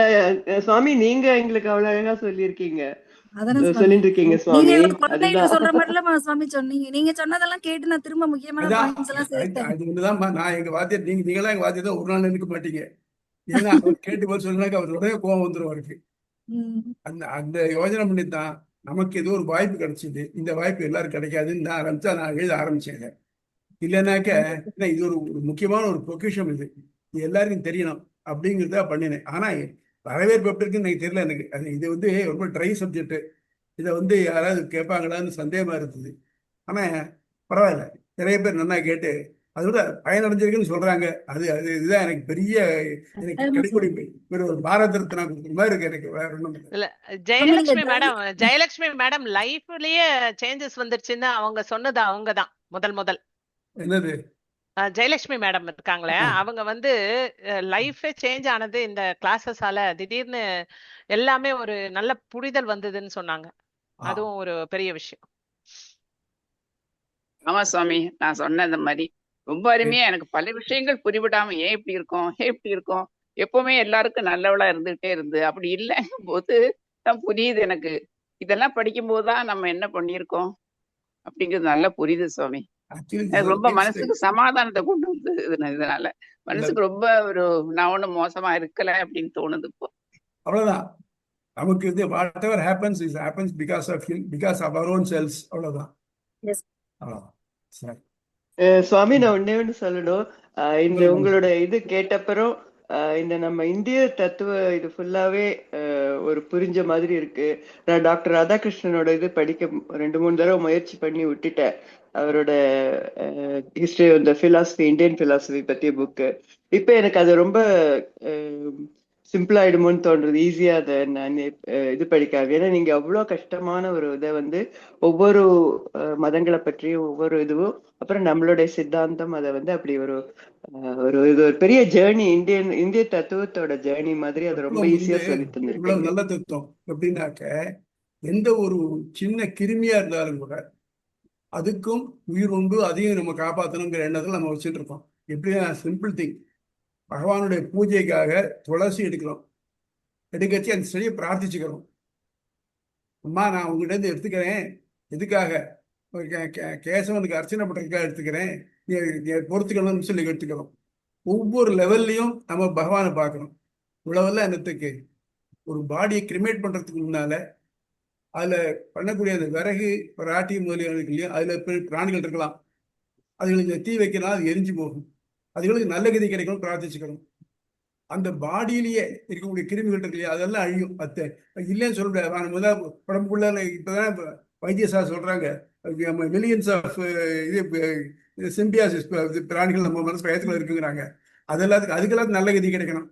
சுவாமி நீங்க எங்களுக்கு அவ்வளவு அழகா சொல்லியிருக்கீங்க. சொல்லிட்டு இருக்கீங்க சுவாமி. சொல்ற மாதிரிலாம் சுவாமி சொன்னீங்க. நீங்க சொன்னதெல்லாம் கேட்டு நான் திரும்ப முக்கியமான பாயிண்ட்ஸ் எல்லாம் சேர்த்தேன். அது ஒண்ணுதான் நான் எங்க வாத்தியார். நீங்களா எங்க வாத்தியார் தான் ஒரு நாள் நினைக்க மாட்டீங்க. ஏன்னா அவர் கேட்டு போது சொன்னாக்க அவர் உடனே கோவம் வந்துடும் அவருக்கு. அந்த யோஜனை பண்ணித்தான் நமக்கு ஏதோ ஒரு வாய்ப்பு கிடைச்சிது. இந்த வாய்ப்பு எல்லாரும் கிடைக்காதுன்னு நான் எழுத ஆரம்பிச்சேன். இல்லைன்னாக்க இது ஒரு முக்கியமான ஒரு பொக்கிஷம். இது எல்லாருக்கும் தெரியணும் அப்படிங்கிறத பண்ணினேன். ஆனா வரவேற்பு எப்படி இருக்குன்னு எனக்கு தெரியல. எனக்கு இது ரொம்ப ட்ரை சப்ஜெக்ட். இதை யாராவது கேட்பாங்களான்னு சந்தேகமா இருந்தது. ஆனா பரவாயில்ல, நிறைய பேர் நல்லா கேட்டு அதோட பயனடைஞ்சிருக்குன்னு சொல்றாங்க. இதுதான் எனக்கு பெரிய கிடைக்கூடிய ஒரு பாரத ரத்னா கொடுக்குற மாதிரி இருக்கு எனக்கு. வேற ஒண்ணும் இல்ல. ஜெயலட்சுமி மேடம் லைஃப்லயே சேஞ்சஸ் வந்துருச்சுன்னு அவங்க சொன்னது அவங்கதான் முதல் என்னது? ஜெயலட்சுமி மேடம் இருக்காங்களே, ஆ, அவங்க வந்து லைஃபே சேஞ்ச் ஆனது இந்த கிளாஸஸால. திடீர்னு எல்லாமே ஒரு நல்ல புரிதல் வந்ததுன்னு சொன்னாங்க. ஆ. அதுவும் ஒரு பெரிய விஷயம். ஆமா சுவாமி, நான் சொன்ன இந்த மாதிரி ரொம்ப சரி. அருமையா எனக்கு பல விஷயங்கள் புரிவிடாம ஏன் இப்படி இருக்கோம், ஏன் இப்படி இருக்கோம், எப்பவுமே எல்லாருக்கும் நல்லவளா இருந்துகிட்டே இருந்து அப்படி இல்லைங்கும் போது தான் புரியுது எனக்கு. இதெல்லாம் படிக்கும் போதுதான் நம்ம என்ன பண்ணியிருக்கோம் அப்படிங்கிறது நல்லா புரியுது சுவாமி. ஆக்சுவலி எனக்கு ரொம்ப இன்ஸ்டன்ட். மனசுக்கு சமாதானத்தை கொண்டு வந்து இதனால மனசுக்கு ரொம்ப ஒரு நான் ஒண்ணும் மோசமா இருக்கல அப்படின்னு தோணுது இப்போ. அவ்வளவுதான். நமக்கு இது whatever happens is happens because of our own cells. அவ்வளவுதான். எஸ். அவ்வளவுதான். சரி. சுவாமி, நான் ஒண்ணே ஒண்ணு சொல்லணும். இந்த சொல்லுங்க. உங்களோட இது கேட்டப்பறம் இந்த நம்ம இந்திய தத்துவ இது ஃபுல்லாவே ஒரு புரிஞ்ச மாதிரி இருக்கு. நான் டாக்டர் ராதாகிருஷ்ணனோட இது படிக்க 2-3 தடவை முயற்சி பண்ணி விட்டுட்டேன். அவரோட ஹிஸ்டரி, இந்த பிலாசபி, இந்தியன் பிலாசபி பத்திய புக்கு. இப்ப எனக்கு அது ரொம்ப சிம்பிள் ஆயிடுமோன்னு தோன்றது. ஈஸியா அதை நான் இது படிக்காது. ஏன்னா நீங்க அவ்வளவு கஷ்டமான ஒரு இதை வந்து ஒவ்வொரு மதங்களை பற்றியும் ஒவ்வொரு இதுவும், அப்புறம் நம்மளுடைய சித்தாந்தம், அதை வந்து அப்படி ஒரு இது ஒரு பெரிய ஜேர்னி, இந்திய தத்துவத்தோட ஜேர்னி மாதிரி அதை ரொம்ப ஈஸியா சொல்லி இவ்வளவு தந்திருக்கீங்க. நல்ல தத்துவம் எப்படின்னாக்க, எந்த ஒரு சின்ன கிருமியா இருந்தாலும் கூட அதுக்கும் உயிர் உண்டு, அதையும் நம்ம காப்பாற்றணுங்கிற எண்ணத்தில் நம்ம வச்சுட்டு இருக்கோம். எப்படின்னா சிம்பிள் திங். பகவானுடைய பூஜைக்காக துளசி எடுக்கிறோம். எடுக்கச்சு அந்த செடியை பிரார்த்திச்சுக்கிறோம். அம்மா, நான் உங்ககிட்ட இருந்து எடுத்துக்கிறேன். எதுக்காக? கேசவனுக்கு அர்ச்சனை பண்றதுக்காக எடுத்துக்கிறேன், நீ பொறுத்துக்கணும்னு சொல்லி எடுத்துக்கிறோம். ஒவ்வொரு லெவல்லையும் நம்ம பகவானை பார்க்கணும். இவ்வளவெல்லாம் என்னத்துக்கு? ஒரு பாடியை கிரிமேட் பண்றதுக்கு முன்னால அதுல பண்ணக்கூடிய அந்த விறகு, ராட்டி முதலிய இல்லையா, அதுல பிராணிகள் இருக்கலாம். அதுகளுக்கு தீ வைக்கலாம், அது எரிஞ்சு போகும். அதுகளுக்கு நல்ல கதி கிடைக்கணும், பிரார்த்திச்சுக்கணும். அந்த பாடியிலேயே இருக்கக்கூடிய கிருமிகள் இருக்கு இல்லையா, அதெல்லாம் அழியும். இல்லைன்னு சொல்ல முடியாது. முதல் உடம்புக்குள்ள இப்பதான் வைத்தியசாஸ்திரம் சொல்றாங்க, மில்லியன்ஸ் ஆஃப் இது சிம்பியாசிஸ் பிராணிகள் நம்ம மனசு பயத்துல இருக்குங்கிறாங்க. அதெல்லாத்துக்கு அதுக்கெல்லாம் நல்ல கதி கிடைக்கணும்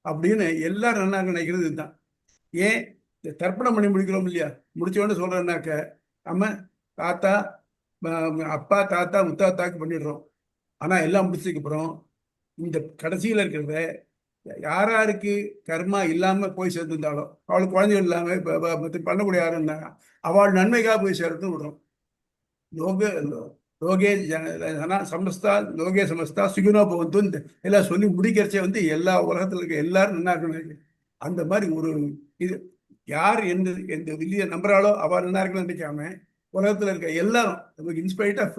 அப்படின்னு எல்லாரும் நல்லா நினைக்கிறது இதுதான். ஏன் இந்த தர்ப்பணம் பண்ணி முடிக்கிறோம் இல்லையா, முடிச்சோன்னு சொல்றேன்னாக்க, நம்ம தாத்தா, அப்பா, தாத்தா, முத்தாத்தாக்கு பண்ணிடுறோம். ஆனா எல்லாம் முடிச்சதுக்கு அப்புறம் இந்த கடைசியில இருக்கிறத யாராருக்கு கர்மா இல்லாம போய் சேர்ந்துருந்தாலும், அவளுக்கு குழந்தைகள் இல்லாம பண்ணக்கூடிய யாரும் இருந்தாங்க, அவள் நன்மைக்காக போய் சேர்த்து விடுறோம். லோகே சமஸ்தா லோகே சமஸ்தா சுகினோ பவந்து எல்லாம் சொல்லி முடிக்கிறச்சே வந்து எல்லா உலகத்துல இருக்க எல்லாரும் நல்லா இருக்கணும். அந்த மாதிரி ஒரு இது யார் எந்த வில்லிய நம்புறாளோ அவள் நல்லா இருக்கணும்னு நினைக்காம, உலகத்துல இருக்க எல்லாரும் நமக்கு இன்ஸ்பைட் ஆஃப்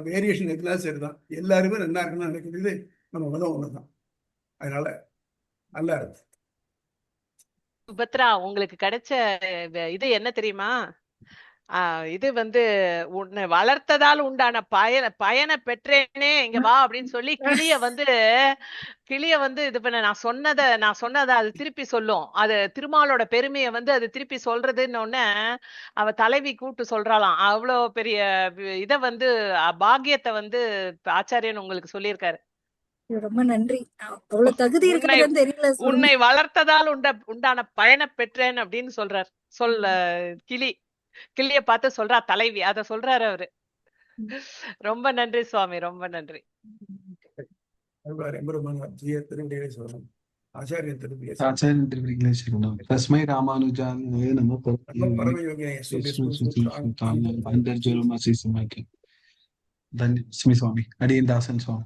வேரியேஷன் எதுலாம் சரிதான், எல்லாருமே நல்லா இருக்கணும்னு நினைக்கிறது நம்ம மதம் ஒண்ணுதான். அதனால நல்லா இருக்கு. சுபத்ரா, உங்களுக்கு கிடைச்ச இது என்ன தெரியுமா? இது வந்து உன்னை வளர்த்ததால் உண்டான பயனை பெற்றேனே, இங்க வா அப்படின்னு சொல்லி கிளிய வந்து இது பண்ண, நான் சொன்னதை அது திருப்பி சொல்லும். அது திருமாலோட பெருமையை வந்து அது திருப்பி சொல்றதுன்னு ஒண்ணு அவ தலைவி கூப்பிட்டு சொல்றாளாம். அவ்வளவு பெரிய இத வந்து பாக்கியத்தை வந்து ஆச்சாரியன் உங்களுக்கு சொல்லியிருக்காரு. ரொம்ப நன்றி. அவ்வளவு தகுதி இருக்கிறதுன்னு தெரியல. உன்னை வளர்த்ததால் உண்டான பயனை பெற்றேன் அப்படின்னு சொல்றார். கிளிய பார்த்து சொல்றா தலைவி, அத சொல்றாரு அவரு. ரொம்ப நன்றி சுவாமி, ரொம்ப நன்றி. ஆச்சாரியன் திருப்பி தஸ்மை ராமானுஜாய நமः. சுவாமி அடியேன் தாசன் சுவாமி.